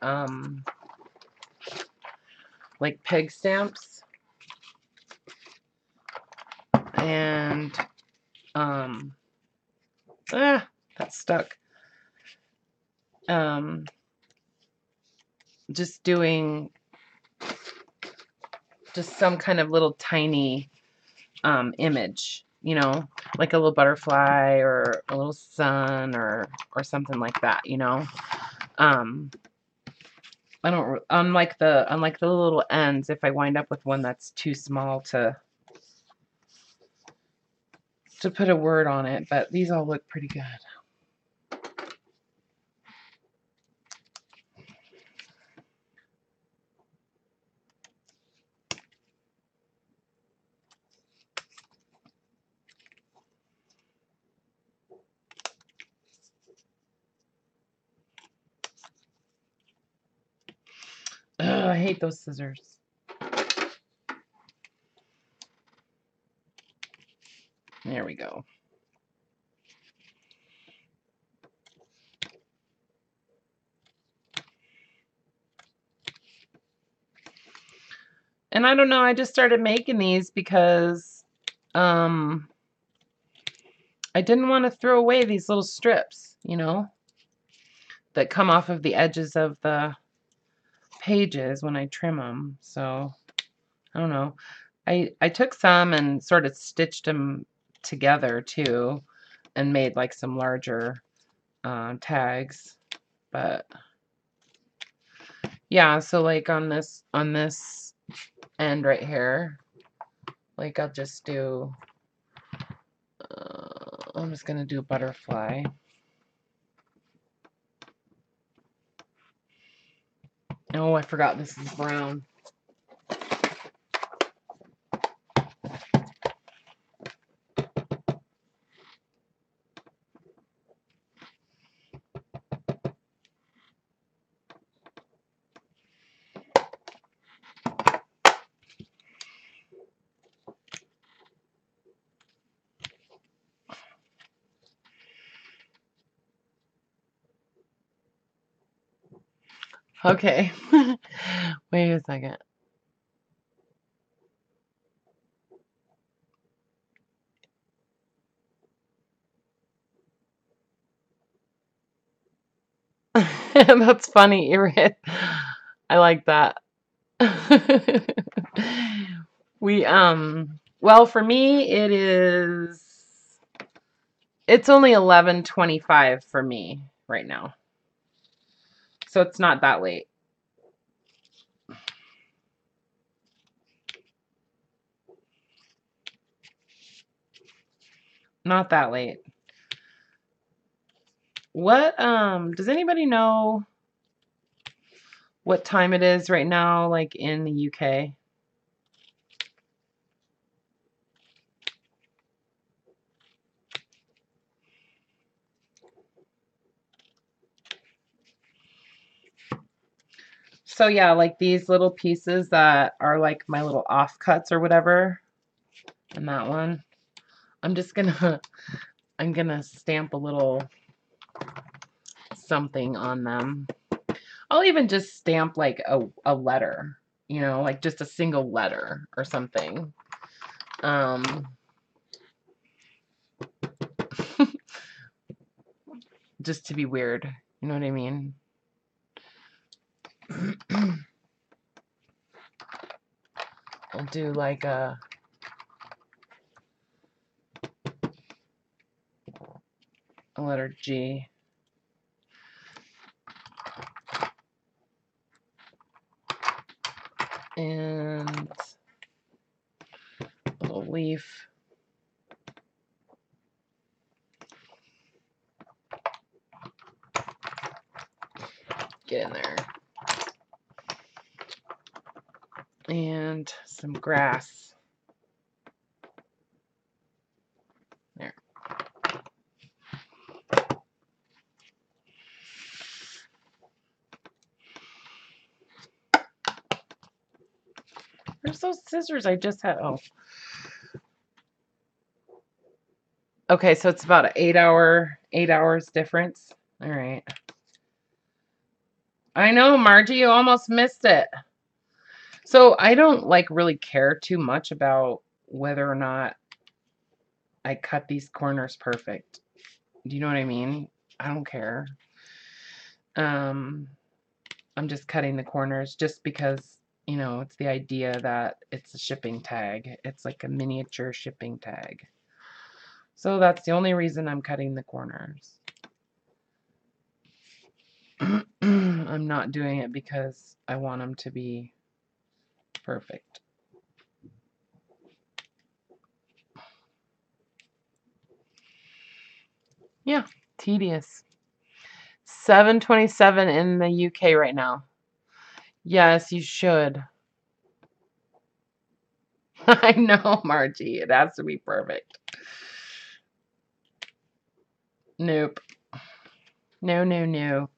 S1: peg stamps, and that's stuck. Just doing just some kind of little tiny image, you know, like a little butterfly or a little sun or something like that, you know. I don't, unlike the little ends, if I wind up with one that's too small to put a word on it, but these all look pretty good. Ugh, I hate those scissors. There we go. And I don't know, I just started making these because I didn't want to throw away these little strips, you know, that come off of the edges of the pages when I trim them. So I don't know. I took some and sort of stitched them together too, and made like some larger tags. But yeah, so like on this end right here, like I'll just do. I'm just gonna do a butterfly. Oh, I forgot this is brown. Okay. Wait a second. That's funny, Irit. I like that. We well, for me it's only 11:25 for me right now. So it's not that late. Not that late. What does anybody know what time it is right now, like in the UK? So yeah, like these little pieces that are like my little offcuts or whatever, and that one, I'm gonna stamp a little something on them. I'll even just stamp like a letter, you know, like just a single letter or something. Just to be weird, you know what I mean? I'll do like a letter G. And a little leaf. Get in there. And some grass. There. Where's those scissors I just had? Oh. Okay, so it's about an 8 hours difference. All right. I know, Margie, you almost missed it. So I don't like really care too much about whether or not I cut these corners perfect. Do you know what I mean? I don't care. I'm just cutting the corners just because, you know, it's the idea that it's a shipping tag. It's like a miniature shipping tag. So that's the only reason I'm cutting the corners. I'm not doing it because I want them to be perfect. Yeah, tedious. 7:27 in the UK right now. Yes, you should. I know, Margie. It has to be perfect. Nope. No, no, no.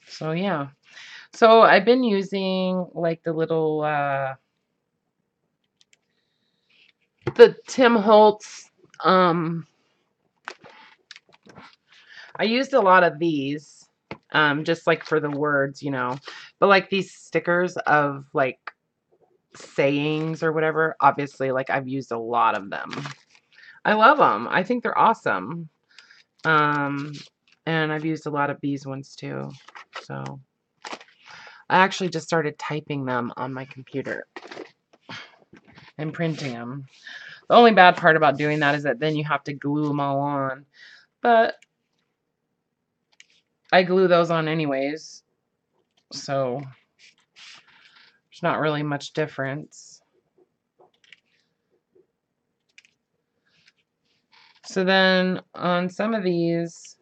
S1: So yeah. So I've been using like the little the Tim Holtz I used a lot of these just like for the words, you know. But like these stickers of like sayings or whatever, obviously like I've used a lot of them. I love them. I think they're awesome. And I've used a lot of these ones too. So I actually just started typing them on my computer and printing them. The only bad part about doing that is that then you have to glue them all on. But I glue those on anyways. So there's not really much difference. So then on some of these,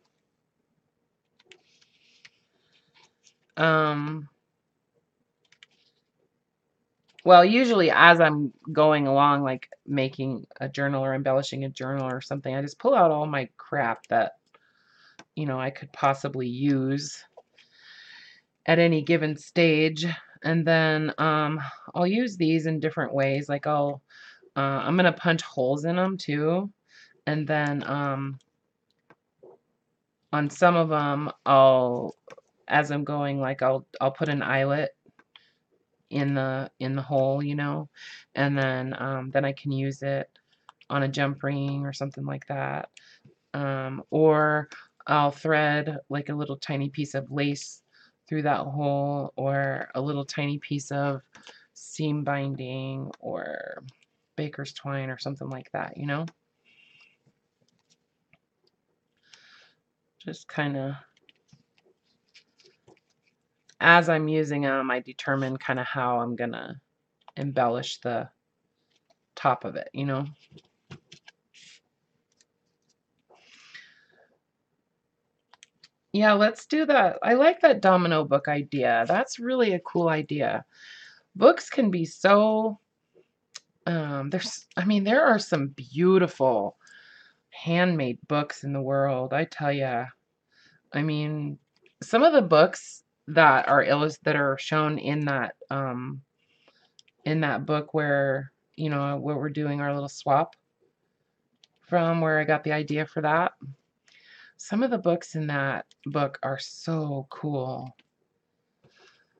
S1: well, usually as I'm going along, like making a journal or embellishing a journal or something, I just pull out all my crap that, you know, I could possibly use at any given stage. And then I'll use these in different ways. Like I'm going to punch holes in them too. And then on some of them, as I'm going, like I'll put an eyelet in the hole, you know, and then I can use it on a jump ring or something like that, or I'll thread like a little tiny piece of lace through that hole, or a little tiny piece of seam binding or baker's twine or something like that, you know. Just kind of as I'm using them, I determine kind of how I'm gonna embellish the top of it, you know. Yeah, let's do that. I like that domino book idea. That's really a cool idea. Books can be so there are some beautiful handmade books in the world, I tell ya. I mean, some of the books that are shown in that book where, you know, where we're doing our little swap from, where I got the idea for that. Some of the books in that book are so cool.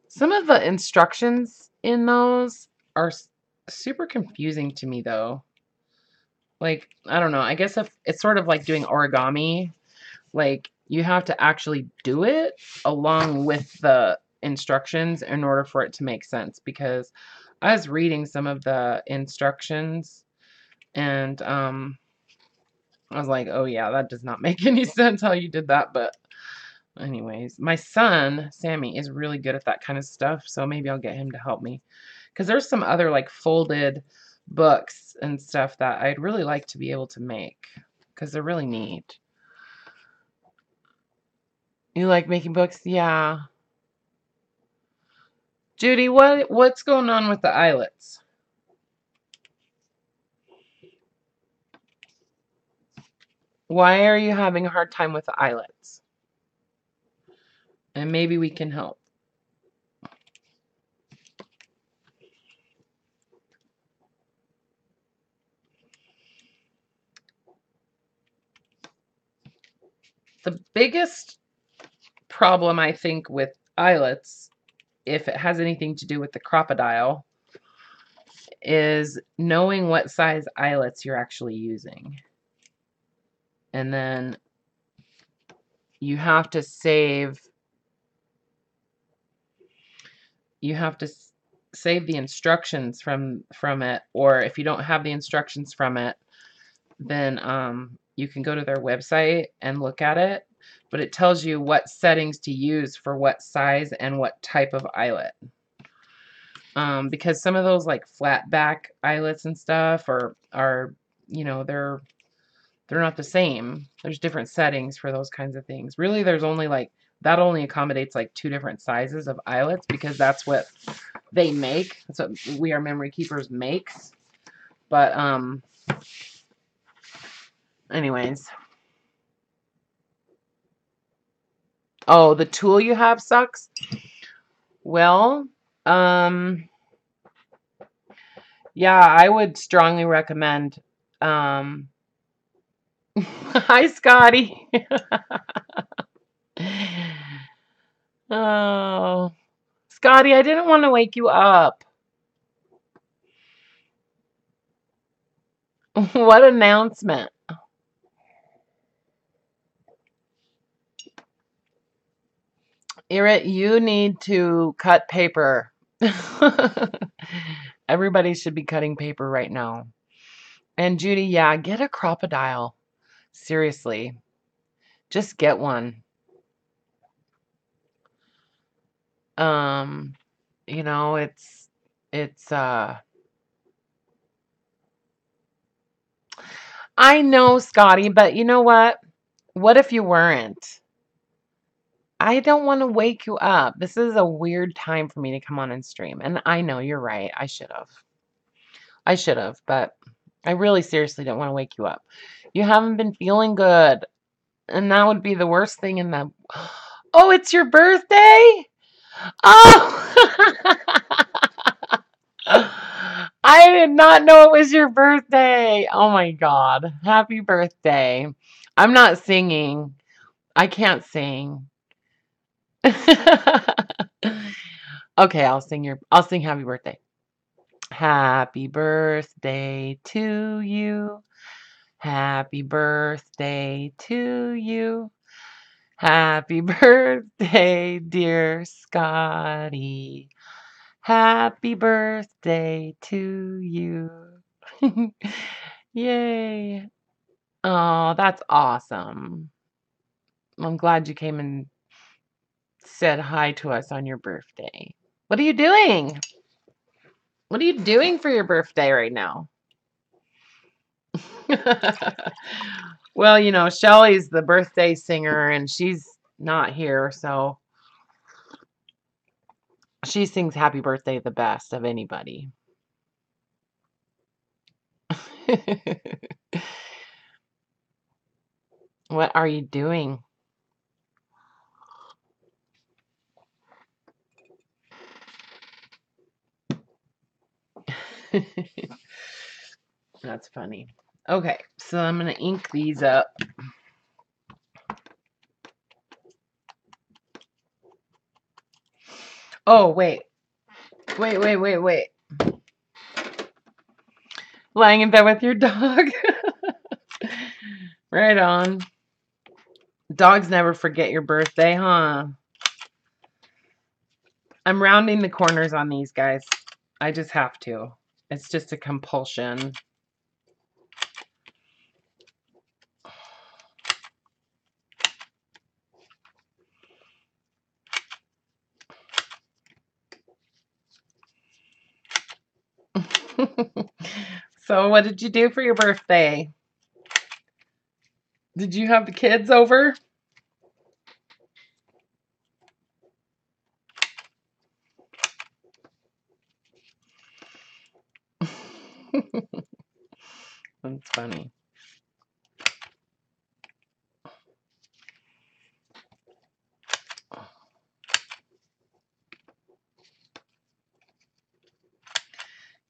S1: Some of the instructions in those are super confusing to me, though. Like, I don't know. I guess if it's sort of like doing origami, like you have to actually do it along with the instructions in order for it to make sense, because I was reading some of the instructions and I was like, oh yeah, that does not make any sense how you did that. But anyways, my son, Sammy, is really good at that kind of stuff, so maybe I'll get him to help me. Because there's some other like folded books and stuff that I'd really like to be able to make, because they're really neat. You like making books? Yeah. Judy, what's going on with the eyelets? Why are you having a hard time with the eyelets? And maybe we can help. The biggest problem, I think, with eyelets, if it has anything to do with the crocodile, is knowing what size eyelets you're actually using. And then you have to save the instructions from it, or if you don't have the instructions from it, then you can go to their website and look at it, but it tells you what settings to use for what size and what type of eyelet. Because some of those like flat back eyelets and stuff are you know, they're not the same. There's different settings for those kinds of things. Really, there's only like, that only accommodates like 2 different sizes of eyelets, because that's what they make. That's what We Are Memory Keepers makes. But anyways. Oh, the tool you have sucks? Well, yeah, I would strongly recommend hi, Scotty. Oh, Scotty, I didn't want to wake you up. What announcement? Irit, you need to cut paper. Everybody should be cutting paper right now. And Judy, yeah, get a crocodile. Seriously. Just get one. You know, it's I know, Scotty, but you know what? What if you weren't? I don't want to wake you up. This is a weird time for me to come on and stream. And I know you're right. I should have, but I really seriously don't want to wake you up. You haven't been feeling good. And that would be the worst thing in the... Oh, it's your birthday? Oh! I did not know it was your birthday. Oh my God. Happy birthday. I'm not singing. I can't sing. Okay, I'll sing happy birthday. Happy birthday to you. Happy birthday to you. Happy birthday, dear Scotty. Happy birthday to you. Yay. Oh, that's awesome. I'm glad you came and said hi to us on your birthday. What are you doing? What are you doing for your birthday right now? Well, you know, Shelly's the birthday singer and she's not here, so she sings happy birthday the best of anybody. What are you doing? That's funny. Okay, so I'm going to ink these up. Oh, wait. Wait. Lying in bed with your dog. Right on. Dogs never forget your birthday, huh? I'm rounding the corners on these guys. I just have to. It's just a compulsion. So what did you do for your birthday? Did you have the kids over? That's funny.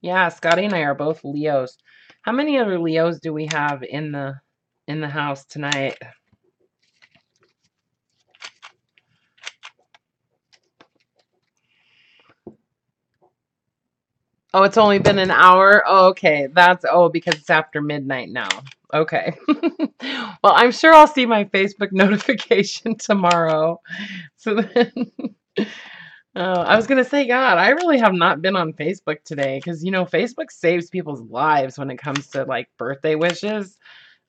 S1: Yeah, Scotty and I are both Leos. How many other Leos do we have in the house tonight? Oh, it's only been an hour? Oh, okay. Because it's after midnight now. Okay. Well, I'm sure I'll see my Facebook notification tomorrow. So then, I was going to say, God, I really have not been on Facebook today because, Facebook saves people's lives when it comes to like birthday wishes.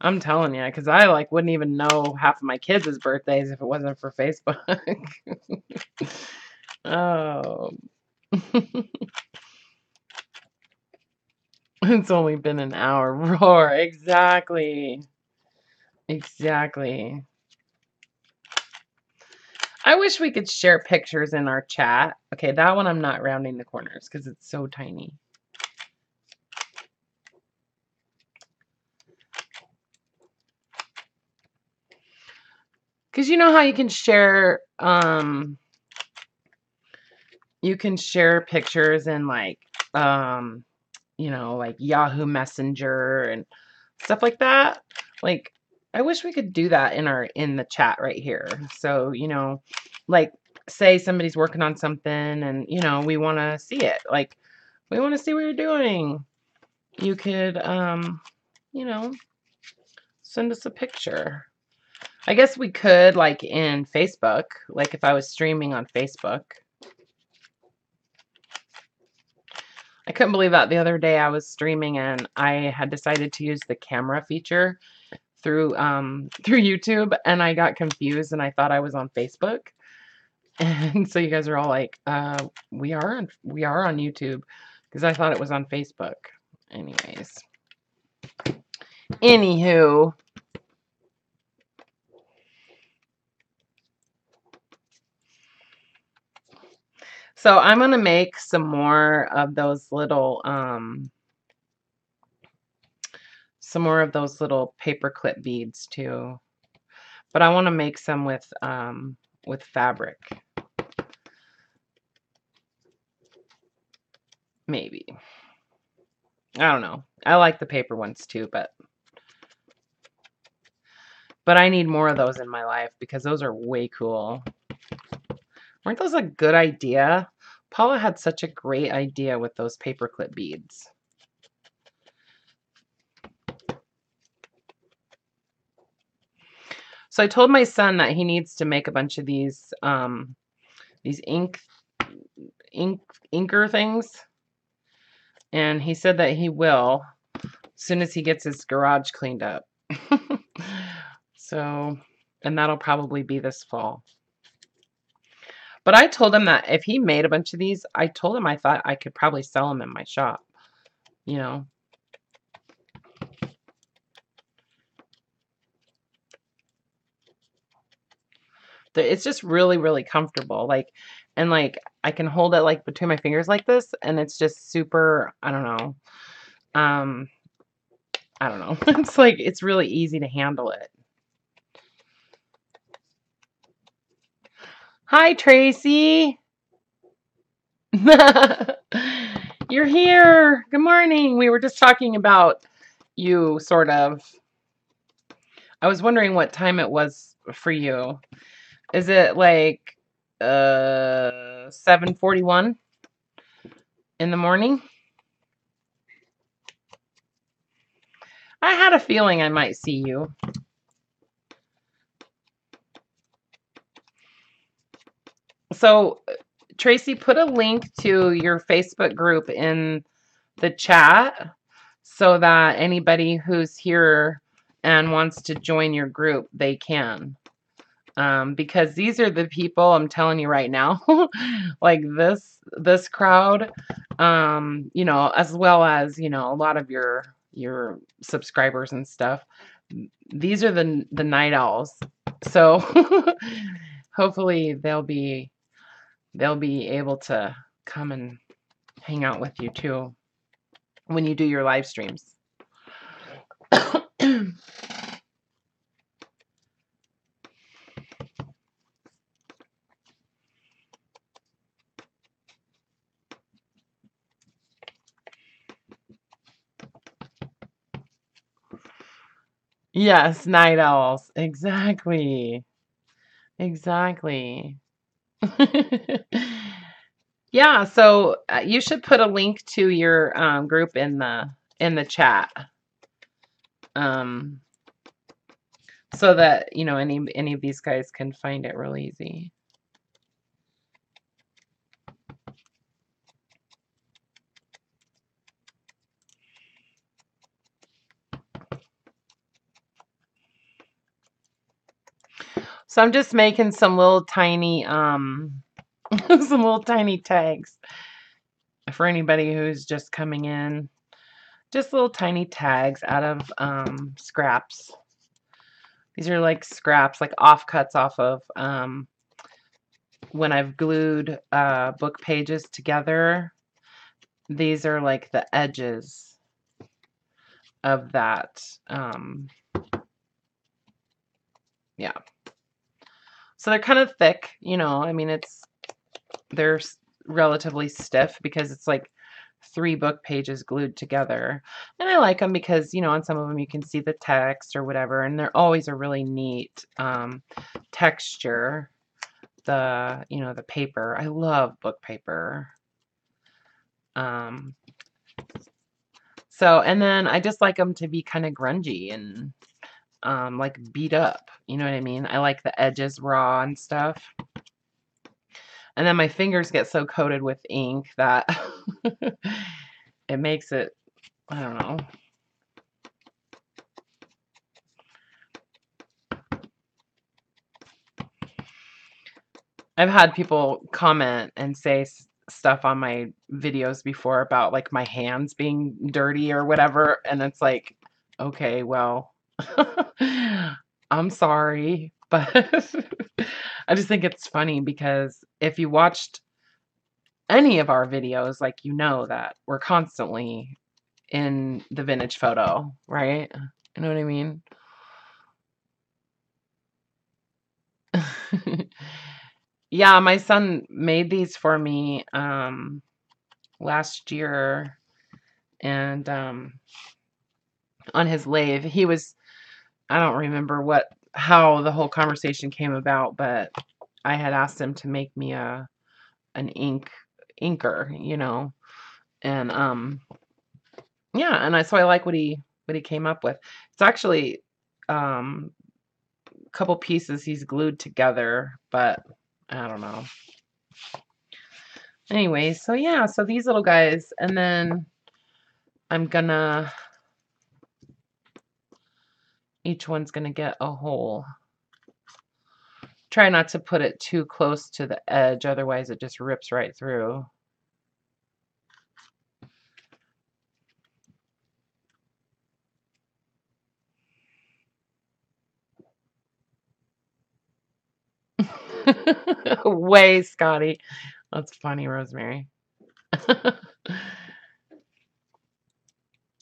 S1: I'm telling you, because I like wouldn't even know half of my kids' birthdays if it wasn't for Facebook. Oh. It's only been an hour. Roar. Exactly. Exactly. I wish we could share pictures in our chat. Okay, that one I'm not rounding the corners because it's so tiny. Because you know how you can share pictures in like like Yahoo Messenger and stuff like that. Like, I wish we could do that in the chat right here. So, like say somebody's working on something and, we want to see it. Like, we want to see what you're doing. You could, send us a picture. I guess we could, like, in Facebook, like if I was streaming on Facebook. I couldn't believe that the other day I was streaming and I had decided to use the camera feature through YouTube, and I got confused and I thought I was on Facebook. And so you guys are all like, we are on YouTube, because I thought it was on Facebook. Anywho, so I'm gonna make some more of those little paperclip beads too, but I want to make some with fabric. Maybe. I don't know. I like the paper ones too, but I need more of those in my life because those are way cool. Weren't those a good idea? Paula had such a great idea with those paperclip beads. So I told my son that he needs to make a bunch of these inker things. And he said that he will as soon as he gets his garage cleaned up. So, and that'll probably be this fall. But I told him that if he made a bunch of these, I told him I thought I could probably sell them in my shop. It's just really, really comfortable. And I can hold it like between my fingers like this, and it's just super, I don't know. I don't know. It's like, it's really easy to handle it. Hi, Tracy. You're here. Good morning. We were just talking about you, sort of. I was wondering what time it was for you. Is it like 7:41 in the morning? I had a feeling I might see you. So, Tracy, put a link to your Facebook group in the chat so that anybody who's here and wants to join your group, they can. Because these are the people, I'm telling you right now, like this crowd, you know, as well as, you know, a lot of your subscribers and stuff. These are the night owls. So hopefully they'll be able to come and hang out with you too when you do your live streams. Yes, night owls. Exactly. Exactly. Yeah, so you should put a link to your group in the chat, so that, you know, any of these guys can find it real easy. So I'm just making some little tiny some little tiny tags for anybody who's just coming in. Just little tiny tags out of scraps. These are like scraps, like offcuts off of when I've glued book pages together. These are like the edges of that. Yeah. So they're kind of thick, you know. I mean, they're relatively stiff because it's like 3 book pages glued together. And I like them because, you know, on some of them you can see the text or whatever, and they're always a really neat texture. You know, the paper. I love book paper. So, and then I just like them to be kind of grungy and like beat up. You know what I mean? I like the edges raw and stuff. And then my fingers get so coated with ink that it makes it, I don't know. I've had people comment and say stuff on my videos before about like my hands being dirty or whatever. And it's like, okay, well, I'm sorry, but I just think it's funny because if you watched any of our videos, like, you know that we're constantly in the vintage photo, right? You know what I mean? Yeah, my son made these for me last year, and on his lathe. He was, I don't remember how the whole conversation came about, but I had asked him to make me an inker, you know. And yeah, and so I like what he came up with. It's actually a couple pieces he's glued together, but I don't know. Anyway, so yeah, so these little guys, and then I'm gonna, each one's gonna get a hole. Try not to put it too close to the edge, otherwise it just rips right through. Way, Scotty. That's funny, Rosemary.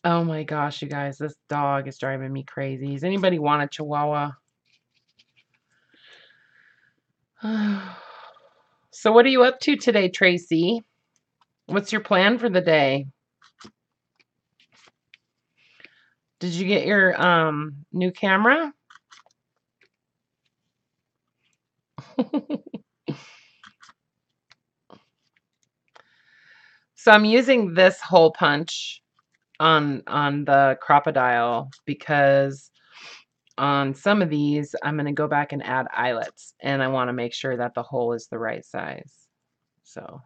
S1: Oh my gosh, you guys, this dog is driving me crazy. Does anybody want a Chihuahua? So what are you up to today, Tracy? What's your plan for the day? Did you get your new camera? So I'm using this hole punch on the crocodile because on some of these I'm going to go back and add eyelets, and I want to make sure that the hole is the right size. So,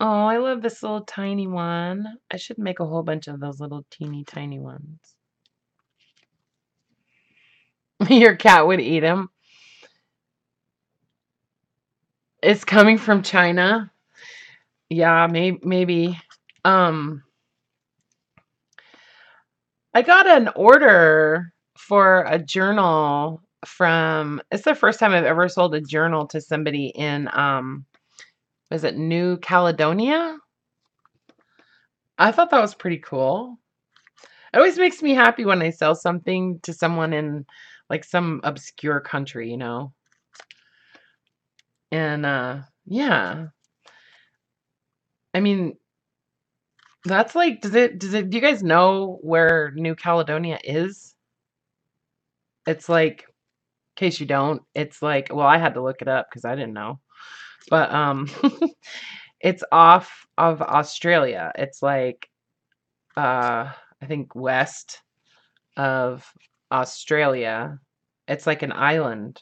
S1: oh, I love this little tiny one. I should make a whole bunch of those little teeny tiny ones. Your cat would eat them. It's coming from China. Yeah, maybe. I got an order for a journal from, it's the first time I've ever sold a journal to somebody in, was it New Caledonia? I thought that was pretty cool. It always makes me happy when I sell something to someone in like some obscure country, you know. And yeah. I mean, that's like, do you guys know where New Caledonia is? It's like, in case you don't, it's like, well, I had to look it up because I didn't know. But it's off of Australia. It's like I think west of Australia. It's like an island.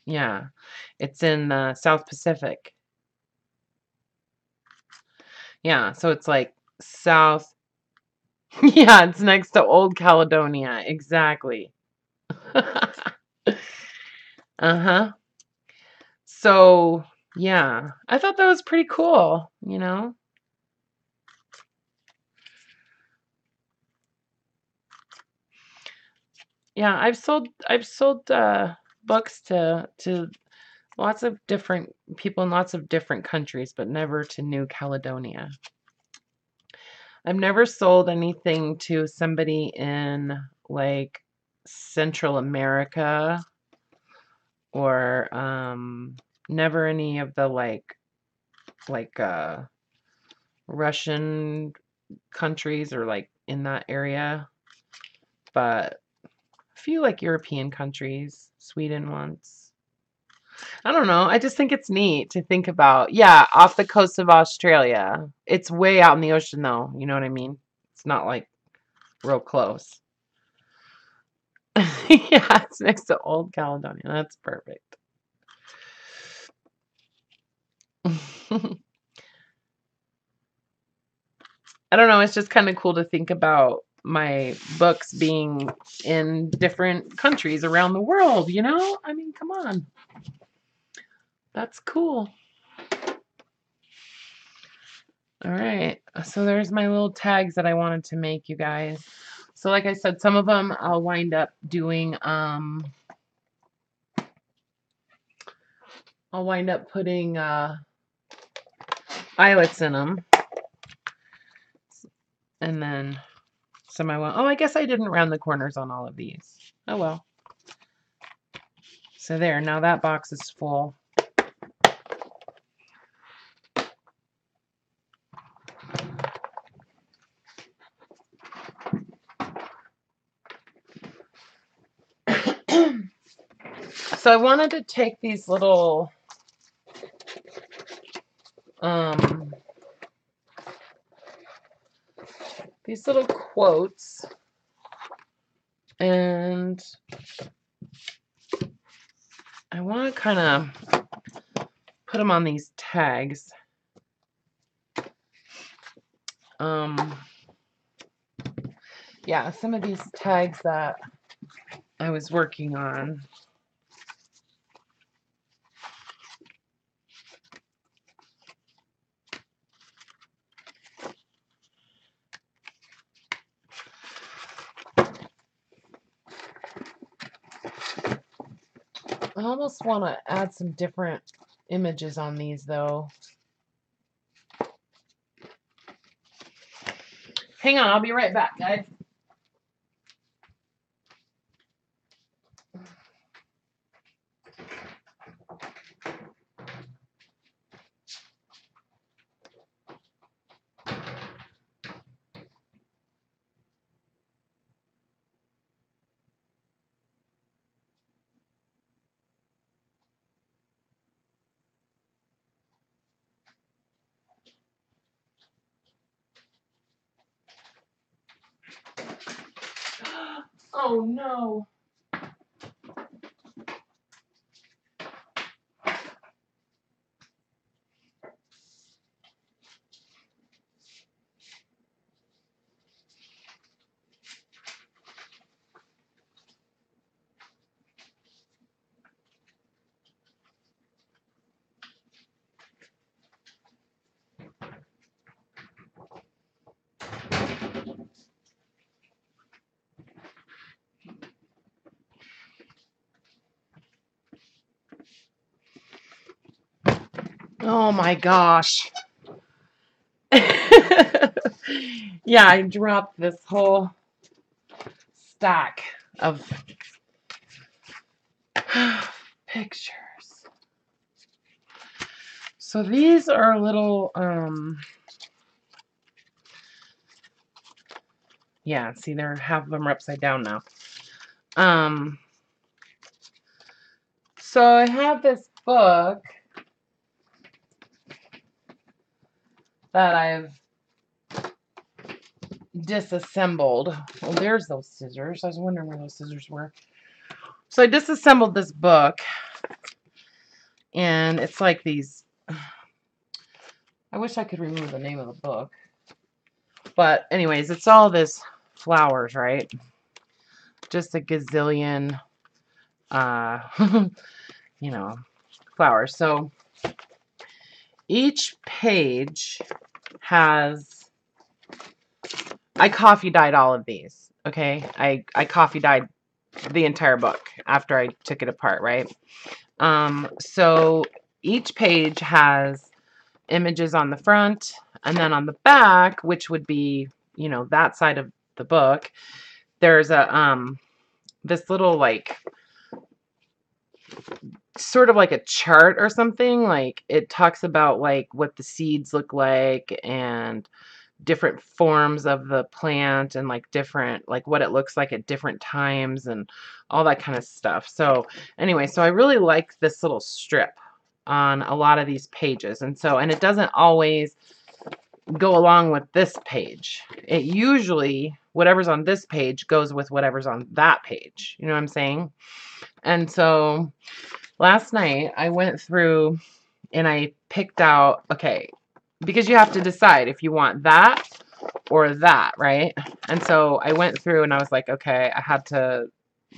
S1: Yeah. It's in the South Pacific. Yeah, so it's like south. Yeah, it's next to Old Caledonia. Exactly. Uh-huh. So, yeah, I thought that was pretty cool, you know? Yeah, I've sold books to lots of different people in lots of different countries, but never to New Caledonia. I've never sold anything to somebody in like Central America or never any of the like Russian countries or like in that area, but a few like European countries, Sweden once. I don't know. I just think it's neat to think about. Yeah, off the coast of Australia. It's way out in the ocean though, you know what I mean? It's not like real close. Yeah, it's next to Old Caledonia. That's perfect. I don't know, it's just kind of cool to think about my books being in different countries around the world, you know? I mean, come on. That's cool. All right. So there's my little tags that I wanted to make, you guys. So like I said, some of them I'll wind up doing I'll wind up putting eyelets in them. And then some I won't. Oh, I guess I didn't round the corners on all of these. Oh well. So there, now that box is full. So I wanted to take these little quotes and I want to kind of put them on these tags. Yeah, some of these tags that I was working on. I almost want to add some different images on these though. Hang on, I'll be right back, guys. Oh no. Oh my gosh. Yeah, I dropped this whole stack of pictures. So these are little, yeah, see, they're half of them are upside down now. So I have this book that I've disassembled. Well, there's those scissors. I was wondering where those scissors were. So I disassembled this book, and it's like these. I wish I could remember the name of the book. But anyways, it's all this flowers, right? Just a gazillion, you know, flowers. So each page has, I coffee dyed all of these, okay? I coffee dyed the entire book after I took it apart, right? So each page has images on the front, and then on the back, which would be, you know, that side of the book, there's a this little, like, sort of like a chart or something. Like, it talks about like what the seeds look like and different forms of the plant and like different, like what it looks like at different times and all that kind of stuff. So anyway, so I really like this little strip on a lot of these pages. And so, and it doesn't always go along with this page. It usually, whatever's on this page goes with whatever's on that page. You know what I'm saying? And so last night I went through and I picked out, okay, because you have to decide if you want that or that, right? And so I went through and I was like, okay, I had to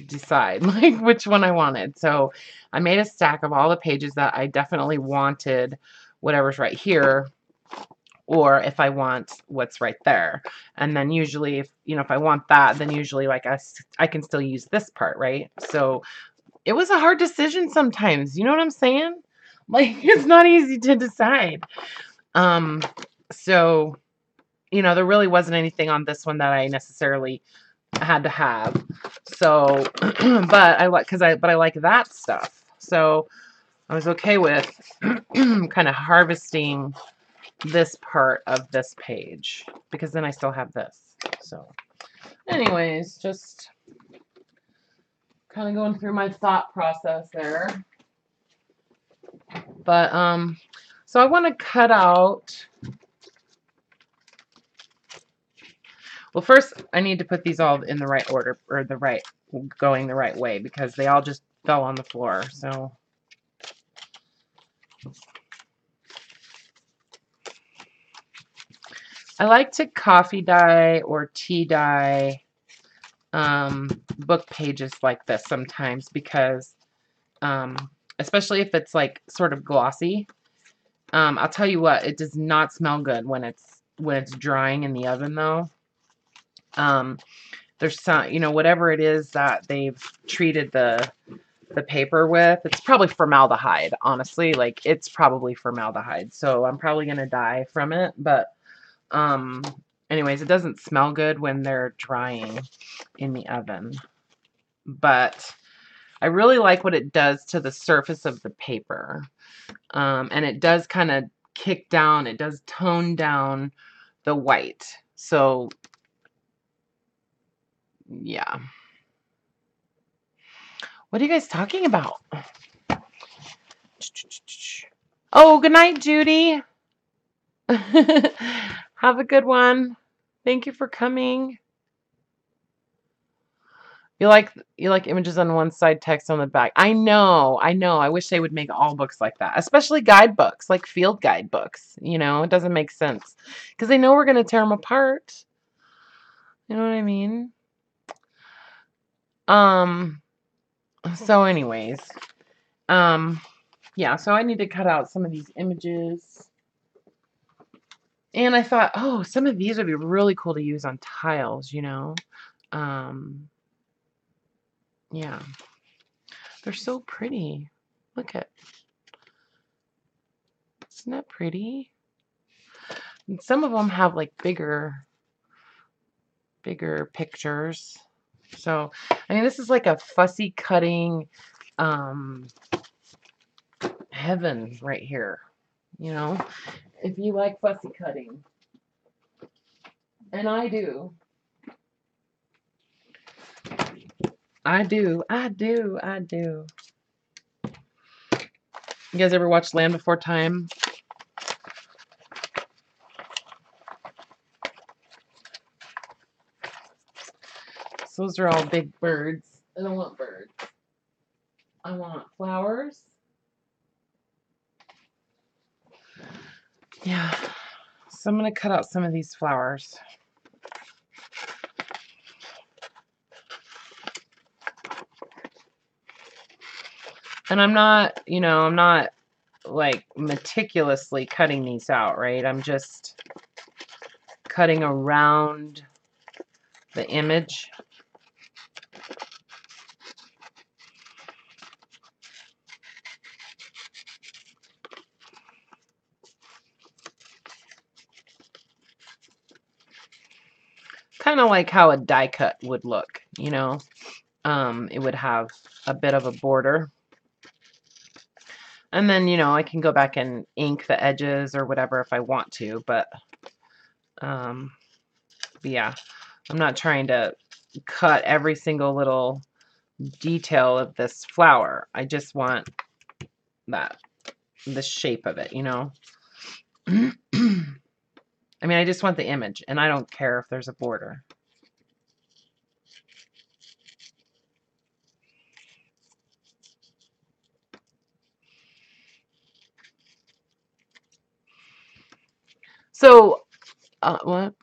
S1: decide like which one I wanted. So I made a stack of all the pages that I definitely wanted, whatever's right here, or if I want what's right there. And then usually, if you know, if I want that, then usually like I can still use this part, right? So it was a hard decision sometimes. You know what I'm saying? Like, it's not easy to decide. So, you know, there really wasn't anything on this one that I necessarily had to have. So, but I like that stuff. So I was okay with kind of harvesting this part of this page because then I still have this. So anyways, just kind of going through my thought process there. But so I want to cut out, well, first I need to put these all in the right order, or going the right way, because they all just fell on the floor. So I like to coffee dye or tea dye book pages like this sometimes, because especially if it's like sort of glossy, I'll tell you what, it does not smell good when it's drying in the oven though. There's some, you know, whatever it is that they've treated the paper with, it's probably formaldehyde, honestly. Like, it's probably formaldehyde, so I'm probably gonna die from it. But anyways, it doesn't smell good when they're drying in the oven. But I really like what it does to the surface of the paper. And it does kind of kick down, it does tone down the white. So yeah. What are you guys talking about? Oh, good night, Judy. Have a good one. Thank you for coming. You like images on one side, text on the back. I know, I know. I wish they would make all books like that, especially guidebooks, like field guidebooks. You know, it doesn't make sense because they know we're going to tear them apart. You know what I mean? So anyways, yeah, so I need to cut out some of these images. And I thought, oh, some of these would be really cool to use on tiles, you know? Yeah. They're so pretty. Look at, isn't that pretty? And some of them have like bigger pictures. So, I mean, this is like a fussy cutting heaven right here, you know? If you like fussy cutting. And I do. I do. You guys ever watch Land Before Time? So those are all big birds. I don't want birds. I want flowers. Yeah. So I'm going to cut out some of these flowers. And I'm not, you know, I'm not like meticulously cutting these out, right? I'm just cutting around the image. Kind of like how a die cut would look, you know. It would have a bit of a border. And then, you know, I can go back and ink the edges or whatever if I want to, but yeah, I'm not trying to cut every single little detail of this flower. I just want the shape of it, you know. I mean, I just want the image, and I don't care if there's a border. So, what?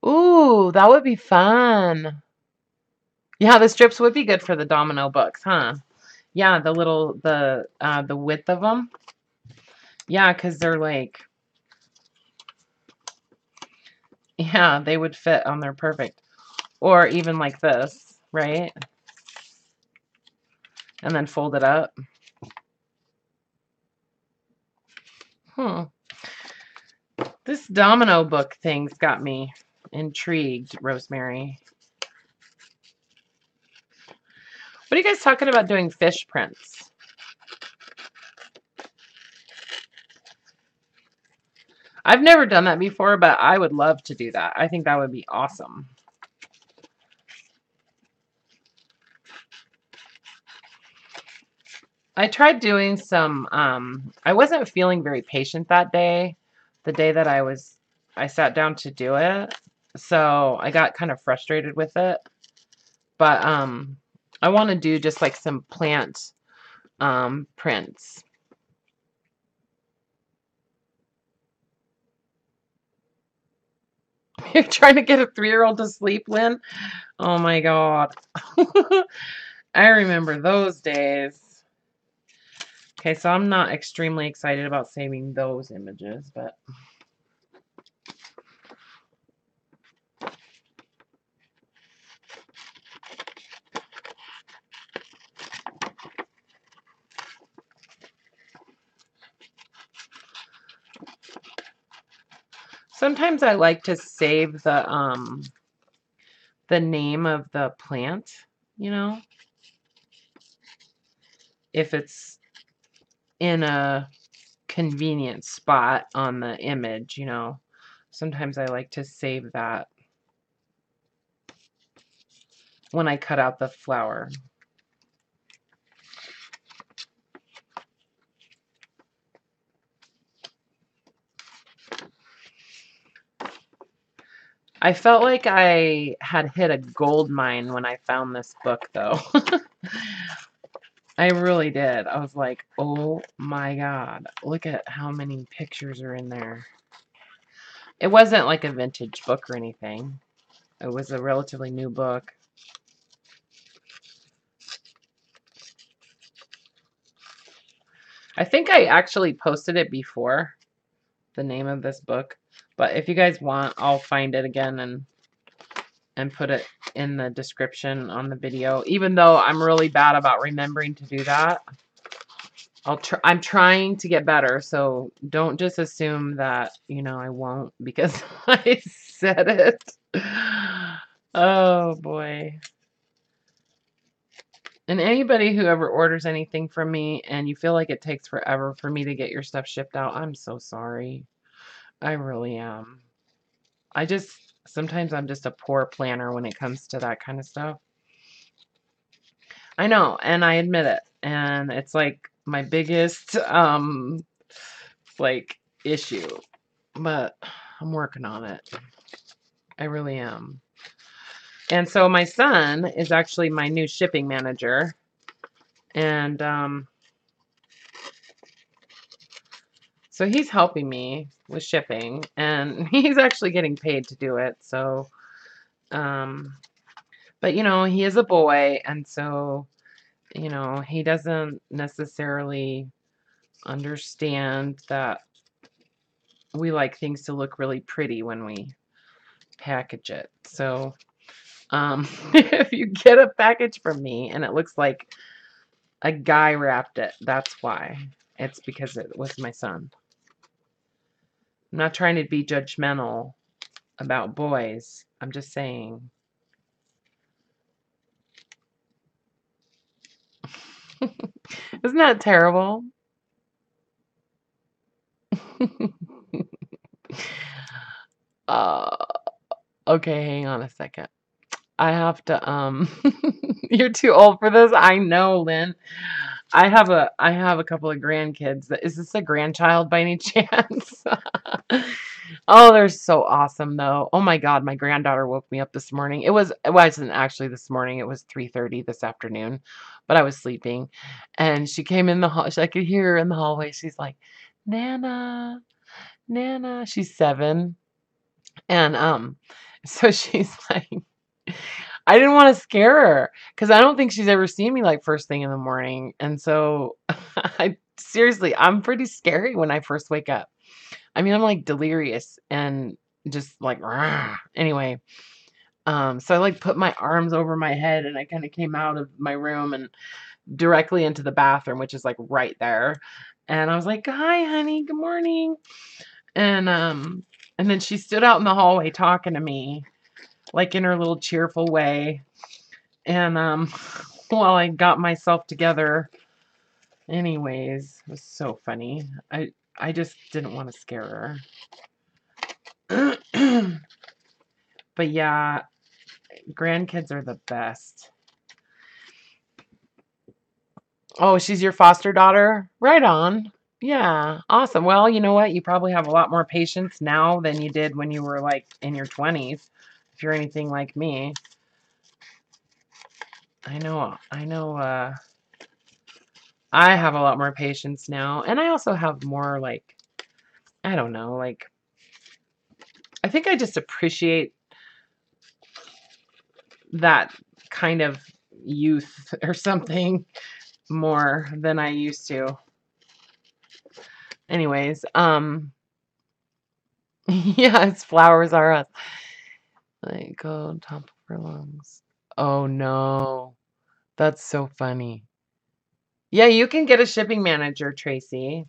S1: Ooh, that would be fun. Yeah, the strips would be good for the domino books, huh? Yeah, the width of them. Yeah, because they're like, yeah, they would fit on there perfect. Or even like this, right? And then fold it up. This domino book thing's got me intrigued, Rosemary. What are you guys talking about doing fish prints? I've never done that before, but I would love to do that. I think that would be awesome. I tried doing some, I wasn't feeling very patient that day, the day that I sat down to do it. So I got kind of frustrated with it. But I want to do just like some plant prints. You're trying to get a 3-year-old to sleep, Lynn? Oh my God. I remember those days. Okay, so I'm not extremely excited about saving those images, but sometimes I like to save the name of the plant, you know, if it's in a convenient spot on the image, you know. Sometimes I like to save that when I cut out the flower. I felt like I had hit a gold mine when I found this book, though. I really did. I was like, oh my God, look at how many pictures are in there. It wasn't like a vintage book or anything. It was a relatively new book. I think I actually posted it before, the name of this book. But if you guys want, I'll find it again and put it in the description on the video. Even though I'm really bad about remembering to do that. I'm trying to get better, so don't just assume that, you know, I won't because I said it. Oh boy. And anybody who ever orders anything from me and you feel like it takes forever for me to get your stuff shipped out, I'm so sorry. I really am. Sometimes I'm just a poor planner when it comes to that kind of stuff. I know, and I admit it. And it's like my biggest like issue. But I'm working on it. I really am. And so my son is actually my new shipping manager. And so he's helping me with shipping. And he's actually getting paid to do it. So, but you know, he is a boy. And so, you know, he doesn't necessarily understand that we like things to look really pretty when we package it. So, if you get a package from me and it looks like a guy wrapped it, that's why. It's because it was my son. I'm not trying to be judgmental about boys. I'm just saying. Isn't that terrible? uh, okay, hang on a second. I have to you're too old for this. I know, Lynn. I have a couple of grandkids. Is this a grandchild by any chance? Oh, they're so awesome though. Oh my God, my granddaughter woke me up this morning. It wasn't actually this morning. It was 3:30 this afternoon, but I was sleeping, and she came in the hall. I could hear her in the hallway. She's like, "Nana, Nana." She's 7, and so she's like, I didn't want to scare her because I don't think she's ever seen me like first thing in the morning, and so seriously, I'm pretty scary when I first wake up. I mean, I'm like delirious and just like, rah. Anyway, so I like put my arms over my head and I kind of came out of my room and directly into the bathroom, which is like right there. And I was like, "Hi, honey, good morning." And then she stood out in the hallway talking to me, like in her little cheerful way. And while I got myself together, anyways, it was so funny. I just didn't want to scare her. But yeah, grandkids are the best. Oh, she's your foster daughter? Right on. Yeah, awesome. Well, you know what? You probably have a lot more patience now than you did when you were like in your 20s, if you're anything like me. I know, I have a lot more patience now. And I also have more like, I don't know, like, I think I just appreciate that kind of youth or something more than I used to. Anyways, yeah, it's flowers are us. Like, go on top of her lungs. Oh no, that's so funny. Yeah, you can get a shipping manager, Tracy.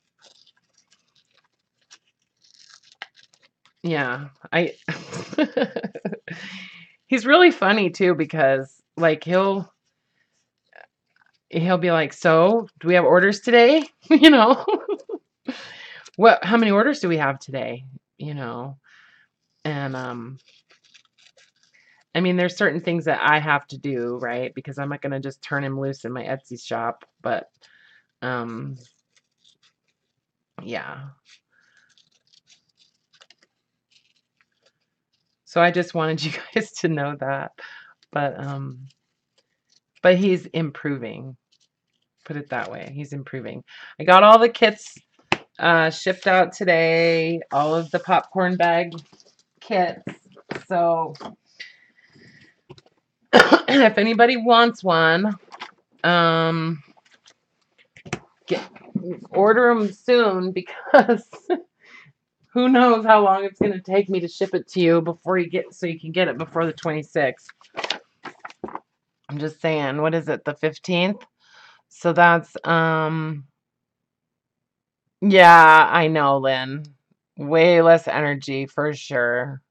S1: Yeah, he's really funny too because like he'll be like, "So, do we have orders today?" You know, how many orders do we have today? You know, and I mean, there's certain things that I have to do, right? Because I'm not gonna just turn him loose in my Etsy shop, but um, yeah. So I just wanted you guys to know that. But he's improving. Put it that way. He's improving. I got all the kits shipped out today. All of the popcorn bag kits. So if anybody wants one, order them soon, because who knows how long it's going to take me to ship it to you before you can get it before the 26th. I'm just saying, what is it, the 15th? So that's yeah, I know, Lynn. Way less energy for sure.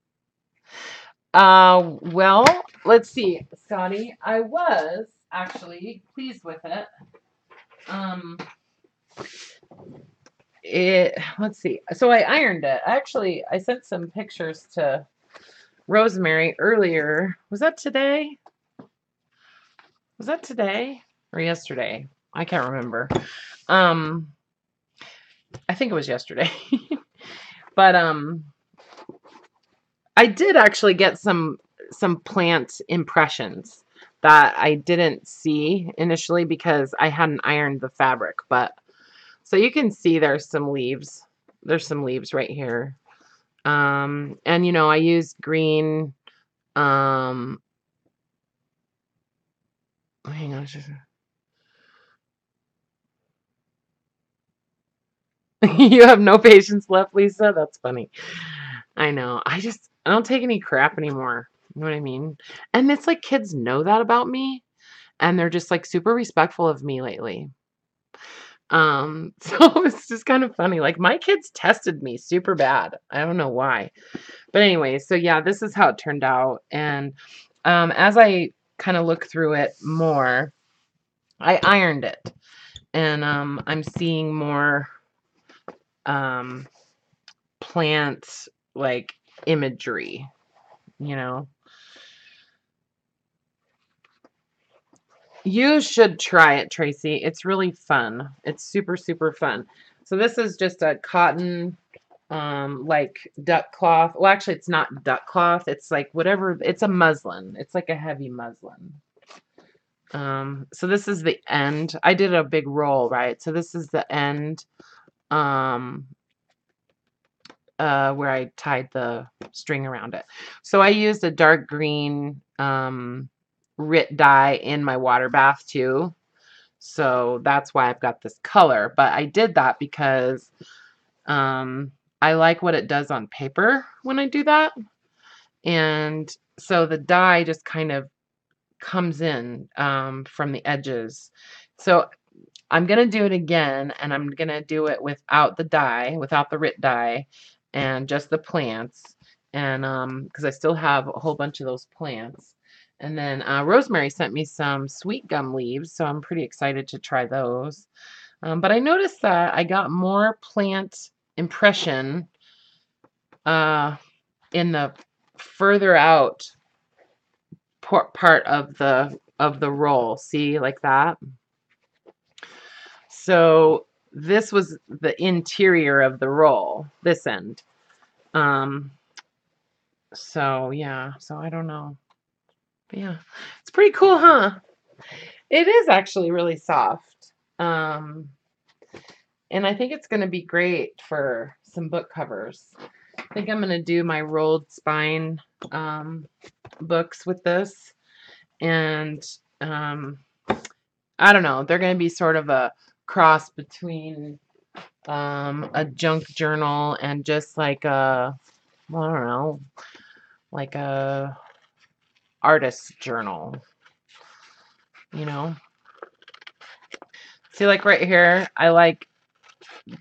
S1: Well, let's see, Scotty. I was actually pleased with it. Let's see. So I ironed it. Actually, I sent some pictures to Rosemary earlier. Was that today? Was that today or yesterday? I can't remember. I think it was yesterday. But I did actually get some plant impressions that I didn't see initially because I hadn't ironed the fabric. But so you can see there's some leaves. There's some leaves right here. And you know, I used green. Hang on. You have no patience left, Lisa? That's funny. I know. I don't take any crap anymore. You know what I mean? And it's like kids know that about me, and they're just like super respectful of me lately. So it's just kind of funny. Like my kids tested me super bad. I don't know why. But anyway, so yeah, this is how it turned out. And as I kind of look through it more, I ironed it. And I'm seeing more plant like imagery, you know. You should try it, Tracy. It's really fun. It's super, super fun. So this is just a cotton, like duck cloth. Well, actually, it's not duck cloth. It's like whatever. It's a muslin. It's like a heavy muslin. So this is the end. I did a big roll, right? So this is the end, where I tied the string around it. So I used a dark green, RIT dye in my water bath too. So that's why I've got this color. But I did that because I like what it does on paper when I do that. And so the dye just kind of comes in from the edges. So I'm going to do it again, and I'm going to do it without the dye, without the RIT dye, and just the plants. And because I still have a whole bunch of those plants. And then Rosemary sent me some sweet gum leaves, so I'm pretty excited to try those. But I noticed that I got more plant impression in the further out part of the roll. See, like that. So this was the interior of the roll, this end. So yeah, so I don't know. But yeah, it's pretty cool, huh? It is actually really soft. And I think it's going to be great for some book covers. I think I'm going to do my rolled spine books with this. And I don't know, they're going to be sort of a cross between a junk journal and just like a, I don't know, like a artist journal, you know. See, like right here, I like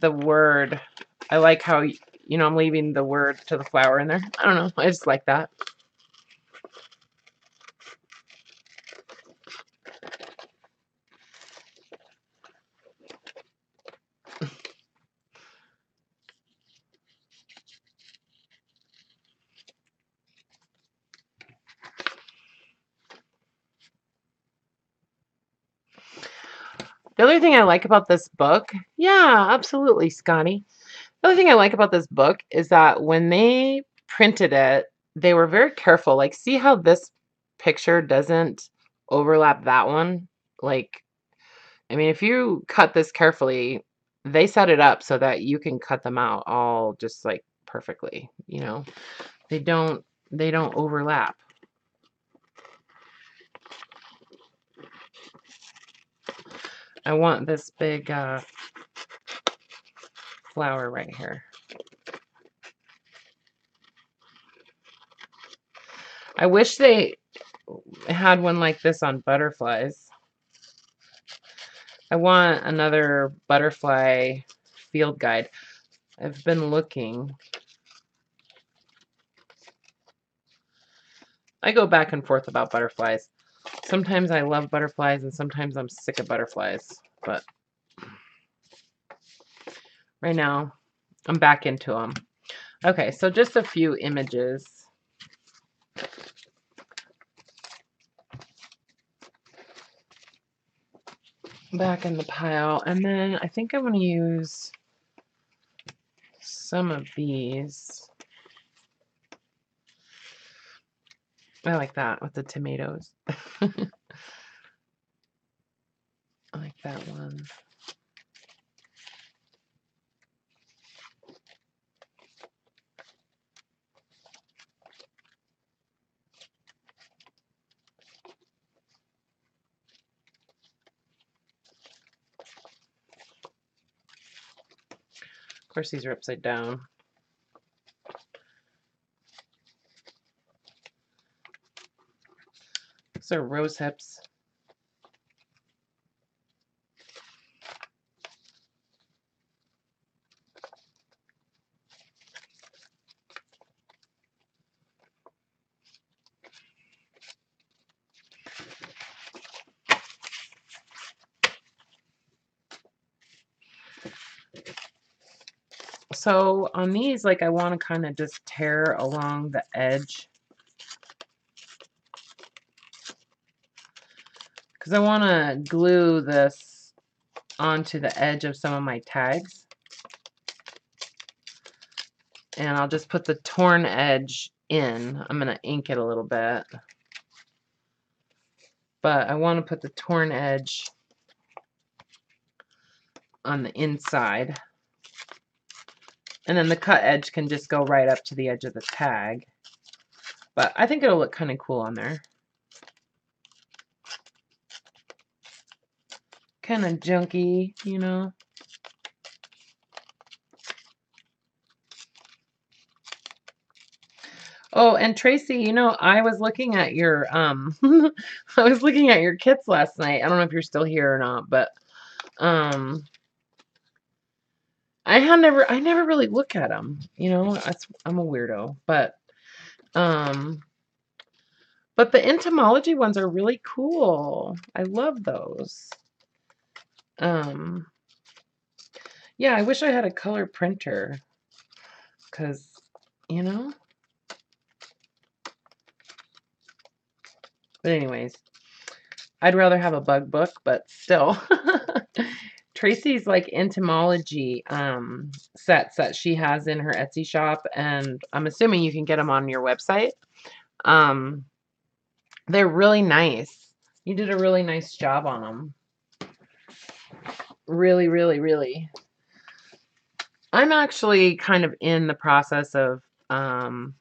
S1: the word. I like how, you know, I'm leaving the word to the flower in there. I don't know, I just like that. The other thing I like about this book, yeah, absolutely, Scotty. The other thing I like about this book is that when they printed it, they were very careful. Like, see how this picture doesn't overlap that one? Like, I mean, if you cut this carefully, they set it up so that you can cut them out all just like perfectly, you know. They don't overlap. I want this big flower right here. I wish they had one like this on butterflies. I want another butterfly field guide. I've been looking. I go back and forth about butterflies. Sometimes I love butterflies and sometimes I'm sick of butterflies. But right now, I'm back into them. Okay, so just a few images. Back in the pile. And then I think I'm going to use some of these. I like that with the tomatoes. I like that one. Of course, these are upside down. Those are rose hips. So on these, like, I want to kind of just tear along the edge because I want to glue this onto the edge of some of my tags. And I'll just put the torn edge in. I'm going to ink it a little bit. But I want to put the torn edge on the inside. And then the cut edge can just go right up to the edge of the tag. But I think it'll look kind of cool on there. Kind of junky, you know. Oh, and Tracy, you know, I was looking at your I was looking at your kits last night. I don't know if you're still here or not, but I never really look at them, you know. I'm a weirdo, but the entomology ones are really cool. I love those. Yeah, I wish I had a color printer because, you know. But anyways, I'd rather have a bug book, but still. Tracy's like entomology sets that she has in her Etsy shop, and I'm assuming you can get them on your website. They're really nice. You did a really nice job on them. Really, really, really. I'm actually kind of in the process of kind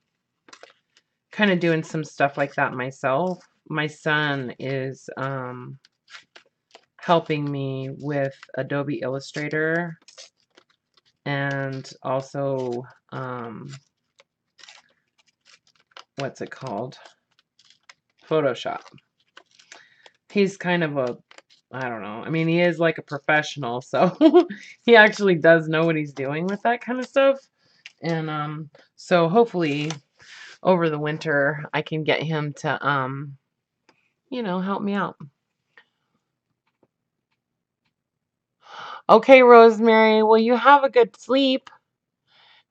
S1: of doing some stuff like that myself. My son is helping me with Adobe Illustrator and also what's it called? Photoshop. He's kind of a, I don't know. I mean, he is like a professional, so he actually does know what he's doing with that kind of stuff. And so hopefully over the winter I can get him to you know, help me out. Okay, Rosemary, well, you have a good sleep.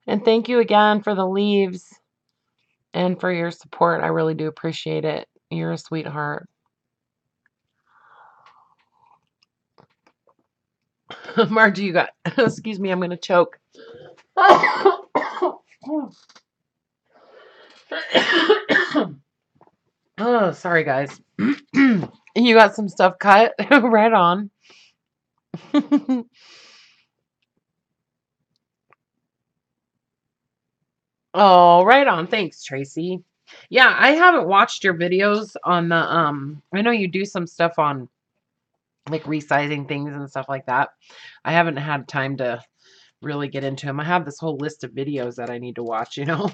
S1: And thank you again for the leaves and for your support. I really do appreciate it. You're a sweetheart. Margie, you got, excuse me, I'm going to choke. Oh, sorry, guys. You got some stuff cut? Right on. Oh, right on. Thanks, Tracy. Yeah, I haven't watched your videos on the I know you do some stuff on like resizing things and stuff like that. I haven't had time to really get into them. I have this whole list of videos that I need to watch, you know.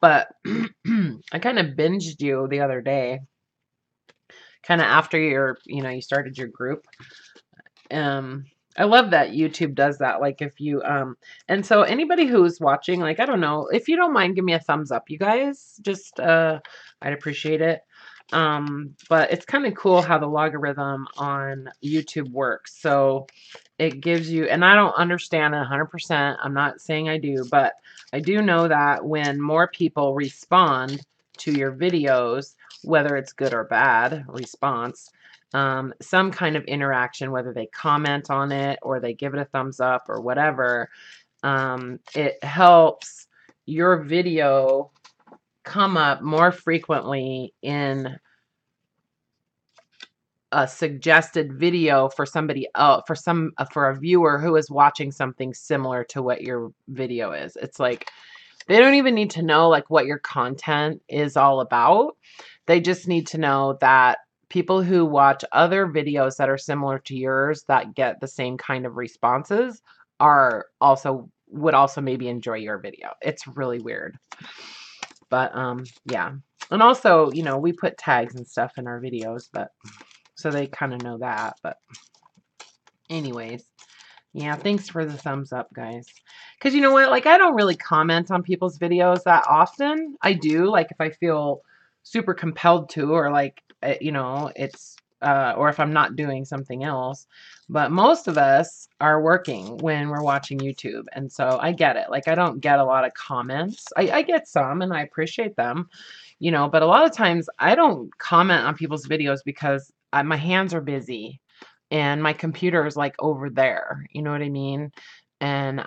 S1: But I kind of binged you the other day, kind of after you started your group. Um, I love that YouTube does that. Like if you and so anybody who's watching, like I don't know, if you don't mind, give me a thumbs up, you guys. Just I'd appreciate it. But it's kind of cool how the logarithm on YouTube works. So it gives you, and I don't understand it 100%. I'm not saying I do, but I do know that when more people respond to your videos, whether it's good or bad response, some kind of interaction, whether they comment on it or they give it a thumbs up or whatever, it helps your video come up more frequently in a suggested video for somebody else, for a viewer who is watching something similar to what your video is. It's like they don't even need to know like what your content is all about. They just need to know that people who watch other videos that are similar to yours that get the same kind of responses would also maybe enjoy your video. It's really weird. But yeah. And also, we put tags and stuff in our videos, but so they kind of know that. But anyways, yeah, thanks for the thumbs up, guys. Because you know what? Like, I don't really comment on people's videos that often. I do, like, if I feel super compelled to, or like, it's, or if I'm not doing something else. But most of us are working when we're watching YouTube. And so I get it. Like, I don't get a lot of comments. I get some and I appreciate them, but a lot of times I don't comment on people's videos because my hands are busy and my computer is like over there, you know what I mean? And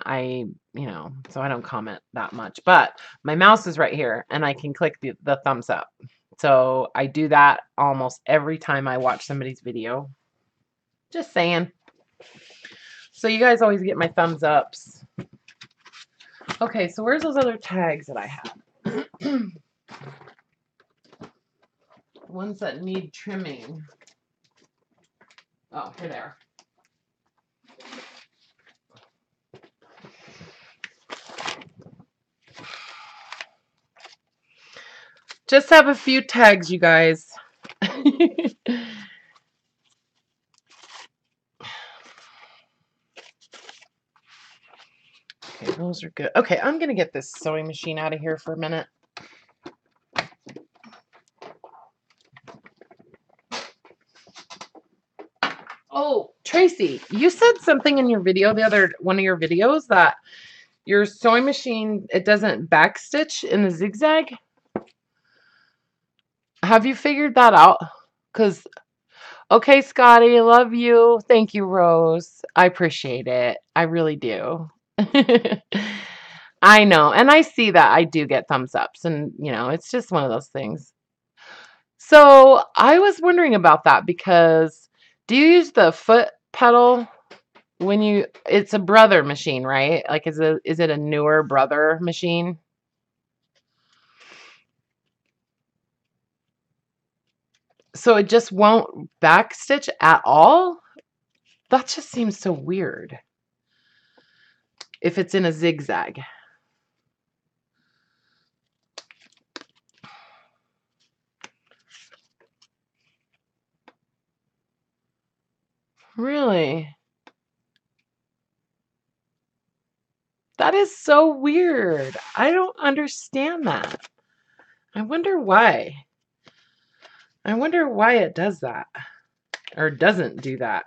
S1: so I don't comment that much, but my mouse is right here and I can click the thumbs up. So I do that almost every time I watch somebody's video. Just saying. So you guys always get my thumbs ups. Okay, so where's those other tags that I have? Ones that need trimming. Oh, here they are. Just have a few tags, you guys. Okay, those are good. Okay, I'm going to get this sewing machine out of here for a minute. Oh, Tracy, you said something in your video, one of your videos, that your sewing machine, it doesn't backstitch in the zigzag. Have you figured that out? Because, okay, Scotty, love you. Thank you, Rose. I appreciate it. I really do. I know. And I see that I do get thumbs ups, and, it's just one of those things. So I was wondering about that because do you use the foot pedal when it's a brother machine, right? Like, is it a newer brother machine? So it just won't backstitch at all? That just seems so weird if it's in a zigzag. Really? That is so weird. I don't understand that. I wonder why. I wonder why it does that or doesn't do that.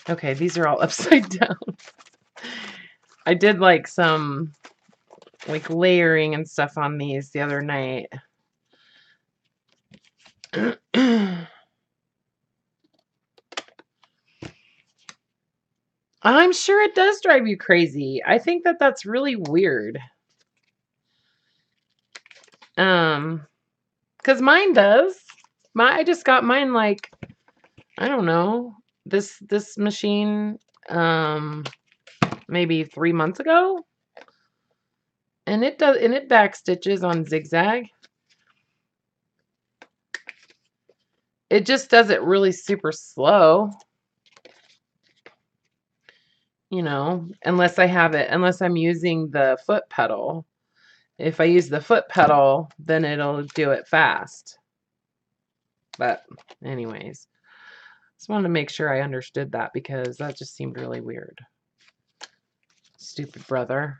S1: Okay, these are all upside down. I did like some like layering and stuff on these the other night. I'm sure it does drive you crazy. I think that that's really weird. Because mine does. I just got mine like, I don't know, this machine maybe 3 months ago. And it back stitches on zigzag. It just does it really super slow. You know, unless I'm using the foot pedal. If I use the foot pedal, then it'll do it fast. But anyways, just wanted to make sure I understood that because that just seemed really weird. Stupid brother.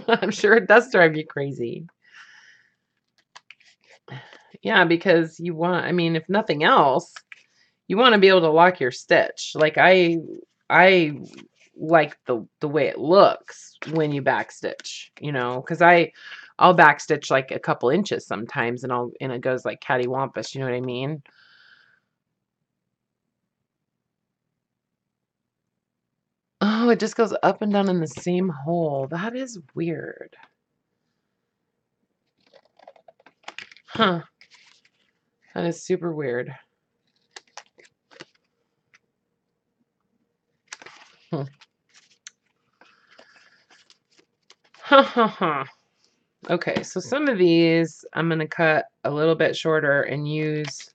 S1: I'm sure it does drive you crazy. Yeah, because you want, I mean, if nothing else, you want to be able to lock your stitch. Like I like the way it looks when you backstitch, you know, because I'll backstitch like a couple inches sometimes and it goes like cattywampus, you know what I mean? Oh, it just goes up and down in the same hole. That is weird. Huh. That is super weird. Hmm. Ha ha ha. Okay, so some of these I'm going to cut a little bit shorter and use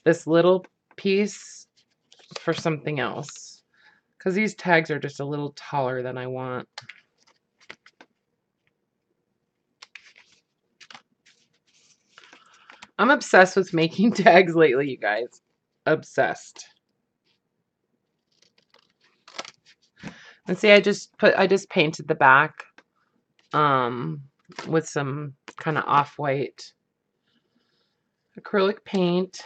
S1: this little piece for something else. Because these tags are just a little taller than I want. I'm obsessed with making tags lately, you guys. Obsessed. And see, I just painted the back with some kind of off-white acrylic paint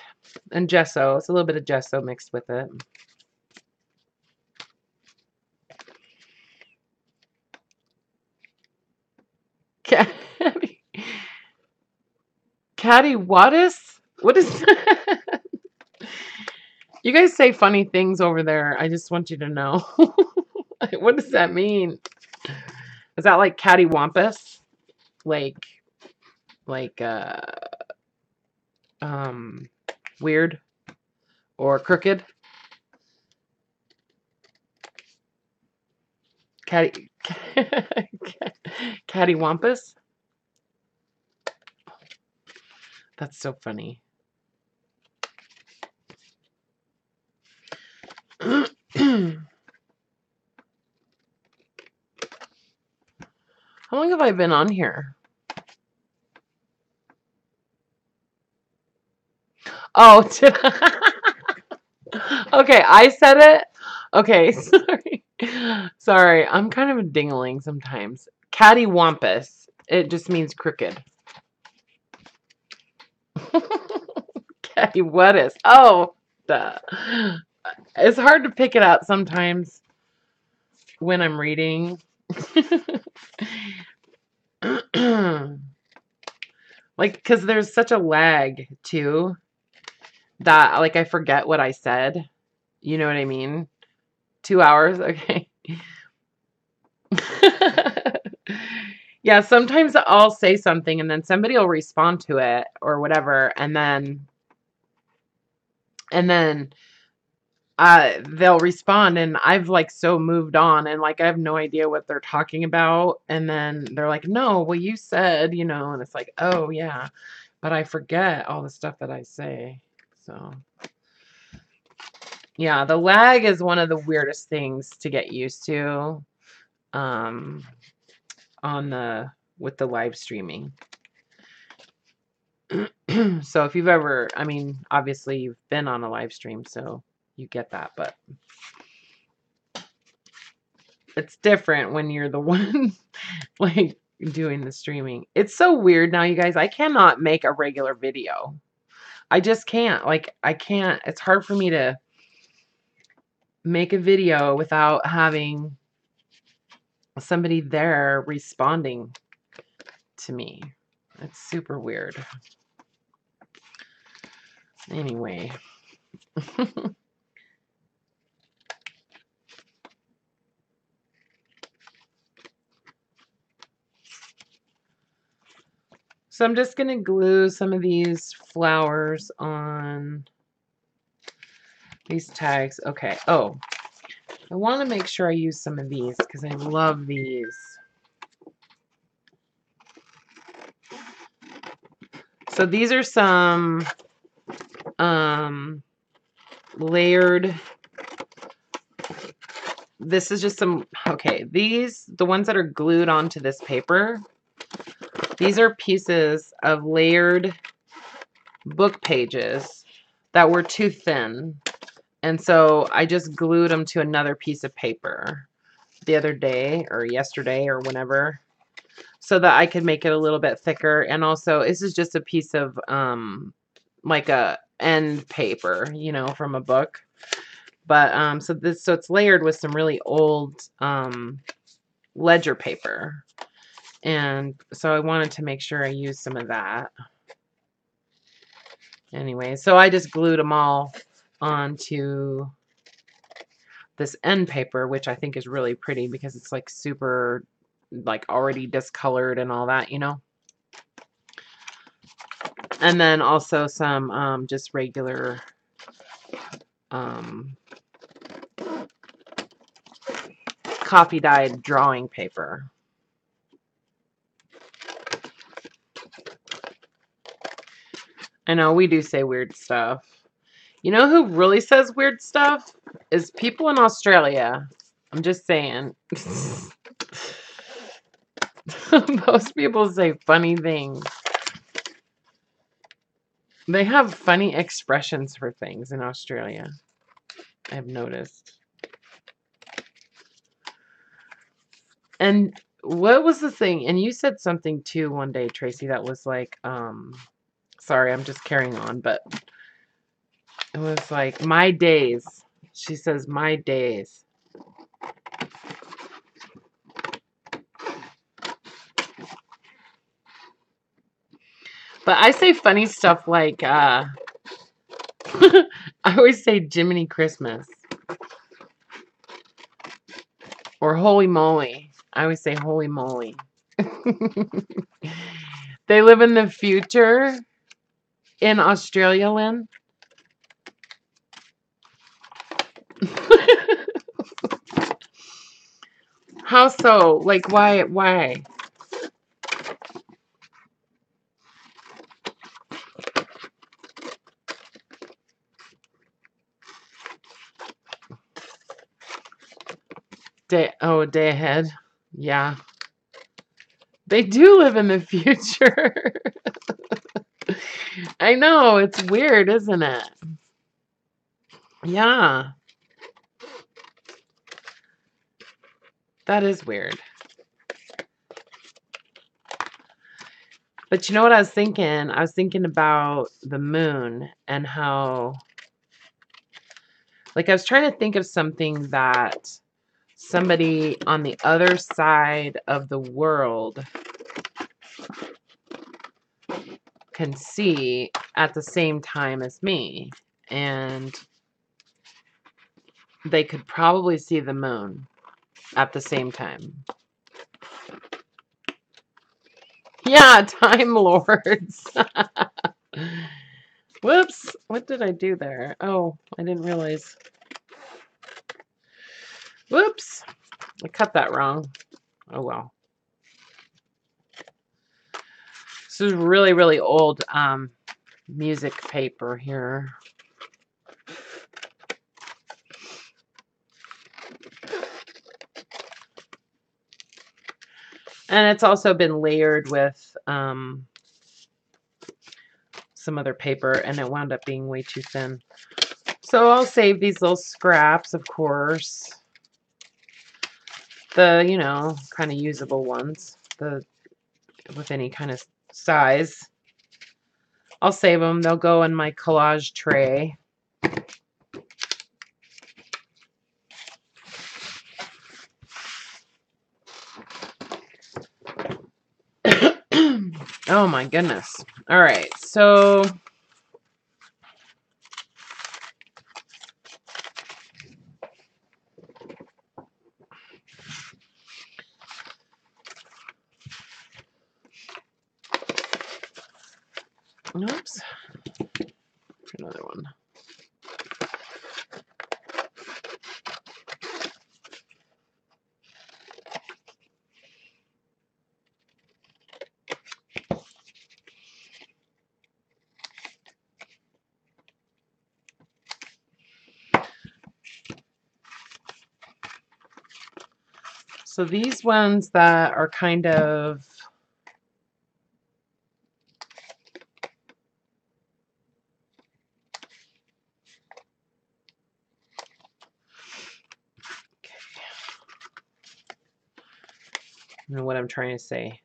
S1: and gesso. It's a little bit of gesso mixed with it. Cattywampus? What is that? You guys say funny things over there. I just want you to know. What does that mean? Is that like cattywampus? Like weird or crooked? Cattywampus? That's so funny. How long have I been on here? Oh, okay, I said it. Okay, sorry. Sorry, I'm kind of a dingling sometimes. Cattywampus. It just means crooked. Cattywampus. Oh, duh. It's hard to pick it out sometimes when I'm reading. Like, because there's such a lag, too, that, like, I forget what I said. You know what I mean? 2 hours? Okay. Yeah, sometimes I'll say something and then somebody will respond to it or whatever, and then they'll respond and I've like so moved on and like I have no idea what they're talking about, and then they're like, no, well you said, you know, and it's like, oh yeah, but I forget all the stuff that I say. So yeah, the lag is one of the weirdest things to get used to with the live streaming. So if you've ever, I mean, obviously you've been on a live stream, so you get that, but it's different when you're the one like doing the streaming. It's so weird now, you guys. I cannot make a regular video. I just can't. Like, I can't. It's hard for me to make a video without having somebody there responding to me. It's super weird. Anyway. So I'm just going to glue some of these flowers on these tags. Okay. Oh, I want to make sure I use some of these because I love these. So these are some layered. This is just some, okay, these, the ones that are glued onto this paper, these are pieces of layered book pages that were too thin. And so I just glued them to another piece of paper the other day or yesterday or whenever so that I could make it a little bit thicker. And also this is just a piece of like a end paper, you know, from a book. But so it's layered with some really old ledger paper. And so I wanted to make sure I used some of that. Anyway, so I just glued them all onto this end paper, which I think is really pretty because it's like super, like already discolored and all that, you know. And then also some just regular coffee dyed drawing paper. I know we do say weird stuff. You know who really says weird stuff? Is people in Australia. I'm just saying. Most people say funny things. They have funny expressions for things in Australia. I've noticed. And what was the thing? And you said something too one day, Tracy, that was like, sorry, I'm just carrying on, but it was like, my days. She says, my days. But I say funny stuff like, I always say Jiminy Christmas. Or holy moly. I always say holy moly. They live in the future in Australia, Lynn. How so? Like, why? Why? A day ahead. Yeah. They do live in the future. I know, it's weird, isn't it? Yeah. That is weird. But you know what I was thinking? I was thinking about the moon and how, like, I was trying to think of something that somebody on the other side of the world can see at the same time as me. And they could probably see the moon at the same time. Yeah, Time Lords. Whoops. What did I do there? Oh, I didn't realize. Whoops. I cut that wrong. Oh, well. This is really, really old music paper here. And it's also been layered with some other paper, and it wound up being way too thin. So I'll save these little scraps, of course. The, you know, kind of usable ones. With any kind of size. I'll save them. They'll go in my collage tray. Oh my goodness. All right, so Oops. Another one. So these ones that are kind of I don't know what I'm trying to say.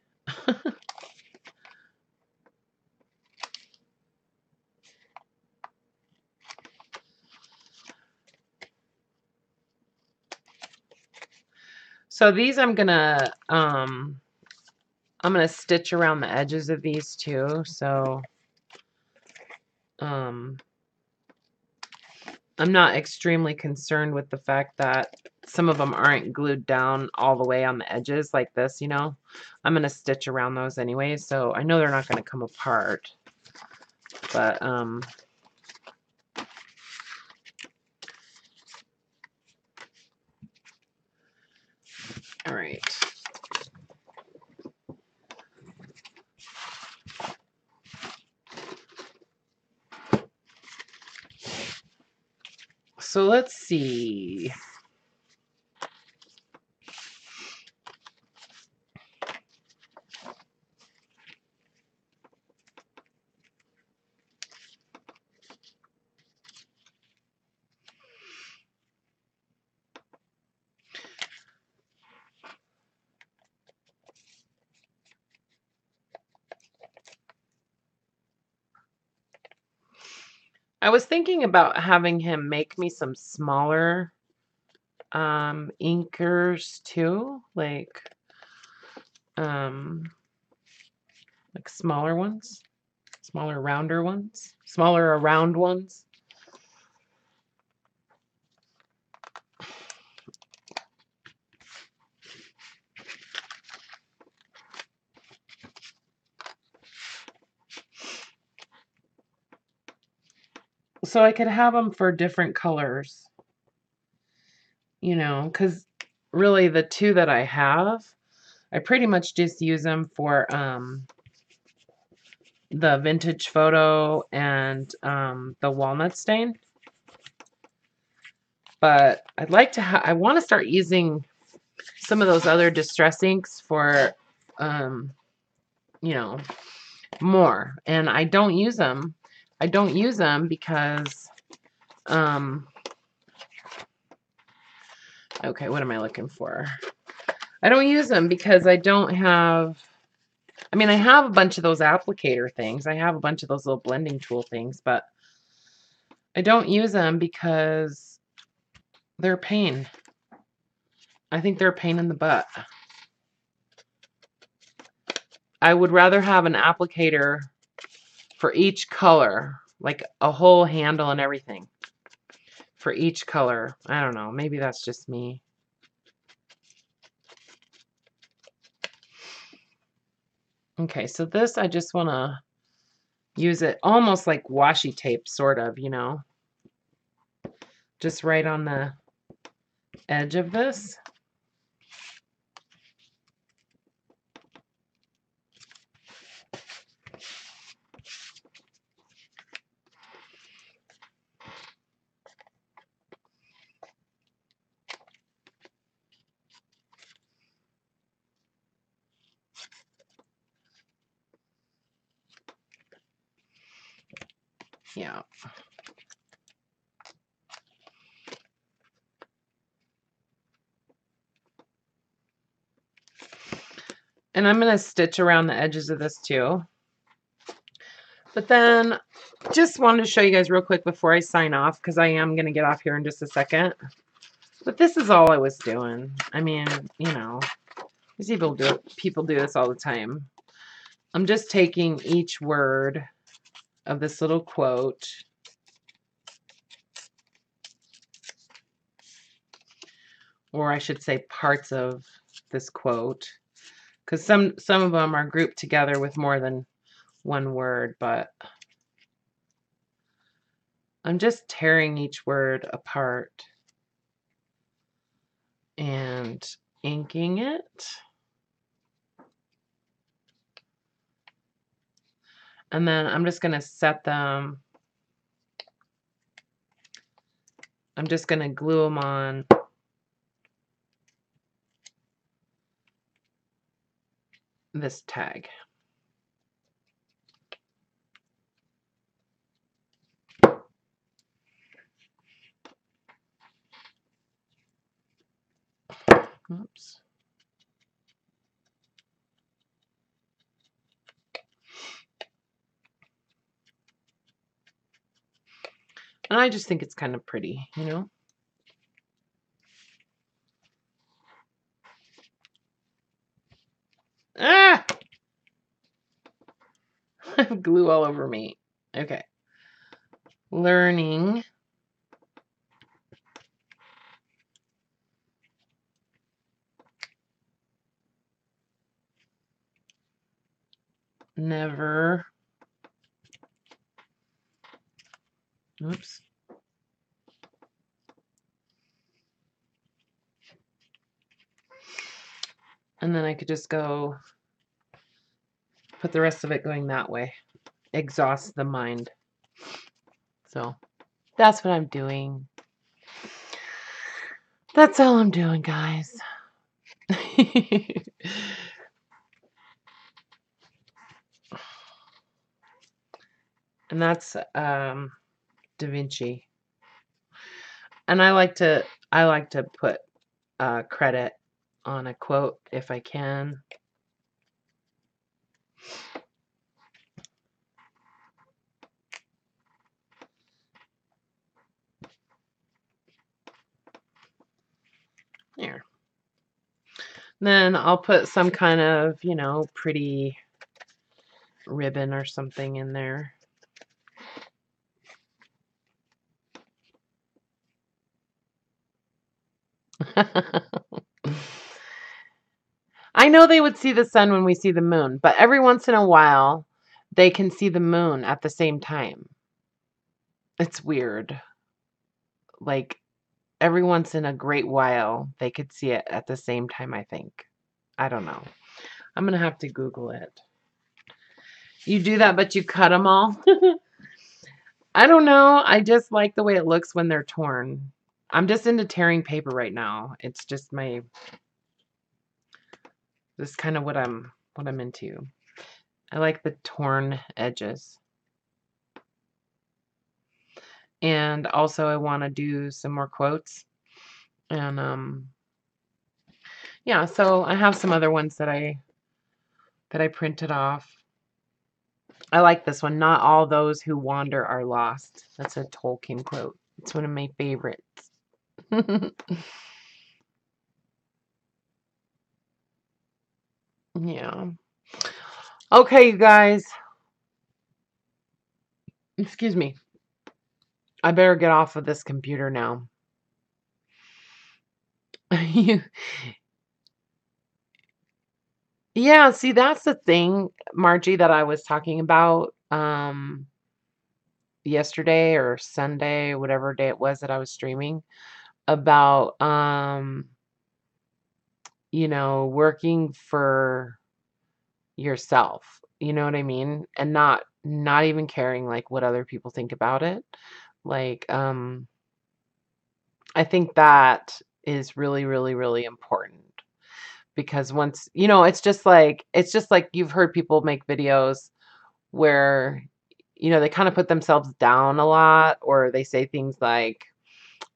S1: So these I'm gonna stitch around the edges of these too. So I'm not extremely concerned with the fact that some of them aren't glued down all the way on the edges like this, you know. I'm gonna stitch around those anyway, so I know they're not gonna come apart. But all right. So let's see. I was thinking about having him make me some smaller inkers too, like smaller ones, smaller rounder ones, smaller round ones. So I could have them for different colors, you know, because really the two that I have, I pretty much just use them for the vintage photo and the walnut stain. But I'd like to I want to start using some of those other distress inks for, you know, more. And I don't use them. I don't use them because, okay, what am I looking for? I don't use them because I don't have, I mean, I have a bunch of those applicator things. I have a bunch of those little blending tool things, but I don't use them because they're a pain. I think they're a pain in the butt. I would rather have an applicator for each color, like a whole handle and everything for each color. I don't know. Maybe that's just me. Okay, so this, I just want to use it almost like washi tape, sort of, you know, just right on the edge of this. Yeah. And I'm going to stitch around the edges of this too. But then just wanted to show you guys real quick before I sign off, because I am going to get off here in just a second. But this is all I was doing. I mean, you know, people do this all the time. I'm just taking each word of this little quote, or I should say parts of this quote, because some of them are grouped together with more than one word, but I'm just tearing each word apart and inking it. And then I'm just going to set them. I'm just going to glue them on this tag. Oops. And I just think it's kind of pretty, you know? Ah! I have glue all over me. Okay. Learning. Never. Oops. And then I could just go put the rest of it going that way. Exhaust the mind. So that's what I'm doing. That's all I'm doing, guys. And that's Da Vinci. And I like to put credit on a quote if I can. There. Then I'll put some kind of, you know, pretty ribbon or something in there. I know they would see the sun when we see the moon, but every once in a while they can see the moon at the same time. It's weird. Like every once in a great while they could see it at the same time, I think. I don't know. I'm going to have to Google it. You do that, but you cut them all? I don't know. I just like the way it looks when they're torn. I'm just into tearing paper right now. It's just this is kind of what I'm into. I like the torn edges. And also I want to do some more quotes. And yeah, so I have some other ones that I printed off. I like this one. Not all those who wander are lost. That's a Tolkien quote. It's one of my favorites. Yeah. Okay, you guys. Excuse me. I better get off of this computer now. Yeah, see, that's the thing, Margie, that I was talking about yesterday or Sunday, whatever day it was that I was streaming, about you know, working for yourself. You know what I mean? And not even caring like what other people think about it. Like I think that is really, really, really important. Because once, you know, it's just like you've heard people make videos where, you know, they kind of put themselves down a lot, or they say things like,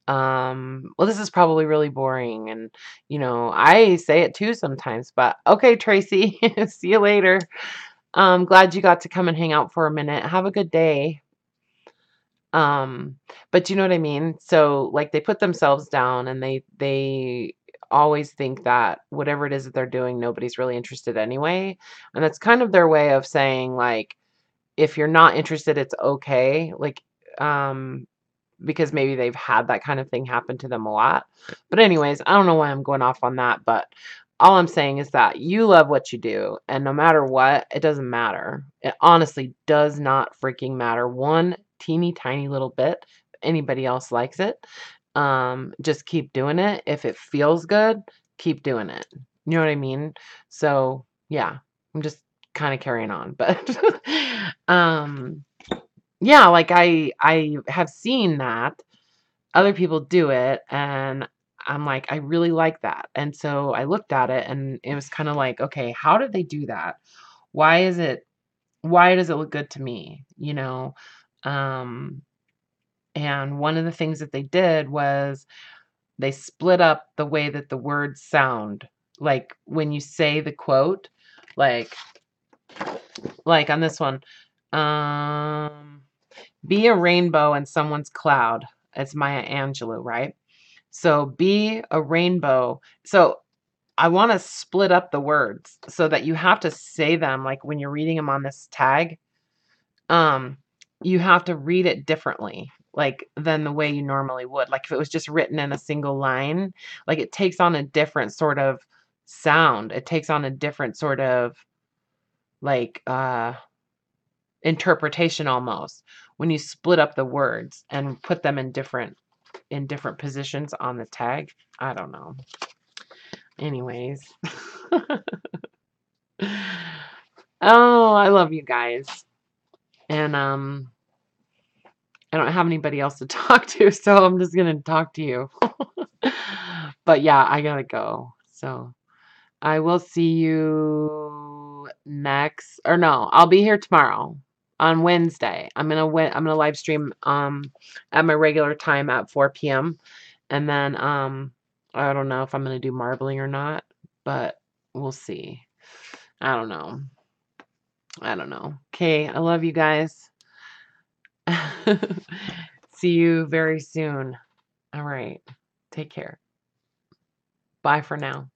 S1: well, this is probably really boring. And, you know, I say it too sometimes, but okay, Tracy, see you later. Glad you got to come and hang out for a minute. Have a good day. But you know what I mean? So like they put themselves down and they always think that whatever it is that they're doing, nobody's really interested anyway. And that's kind of their way of saying like, if you're not interested, it's okay. Like, because maybe they've had that kind of thing happen to them a lot. But anyways, I don't know why I'm going off on that, but all I'm saying is that you love what you do, and no matter what, it doesn't matter. It honestly does not freaking matter one teeny tiny little bit. If anybody else likes it, just keep doing it. If it feels good, keep doing it. You know what I mean? So yeah, I'm just kind of carrying on, but yeah, like I have seen that other people do it, and I'm like, I really like that. And so I looked at it, and it was kind of like, okay, how did they do that? Why is it, why does it look good to me? You know? Um, and one of the things that they did was they split up the way that the words sound. Like when you say the quote, like like on this one, um, be a rainbow in someone's cloud. It's Maya Angelou, right? So be a rainbow. So I want to split up the words so that you have to say them like when you're reading them on this tag. Um, you have to read it differently, like than the way you normally would. Like if it was just written in a single line, like it takes on a different sort of sound. It takes on a different sort of like interpretation almost when you split up the words and put them in different positions on the tag. I don't know. Anyways. Oh, I love you guys. And I don't have anybody else to talk to, so I'm just gonna talk to you. But yeah, I gotta go. So I will see you next, or no, I'll be here tomorrow on Wednesday. I'm gonna live stream at my regular time at 4 p.m. And then I don't know if I'm gonna do marbling or not, but we'll see. I don't know. I don't know. Okay, I love you guys. See you very soon. All right. Take care. Bye for now.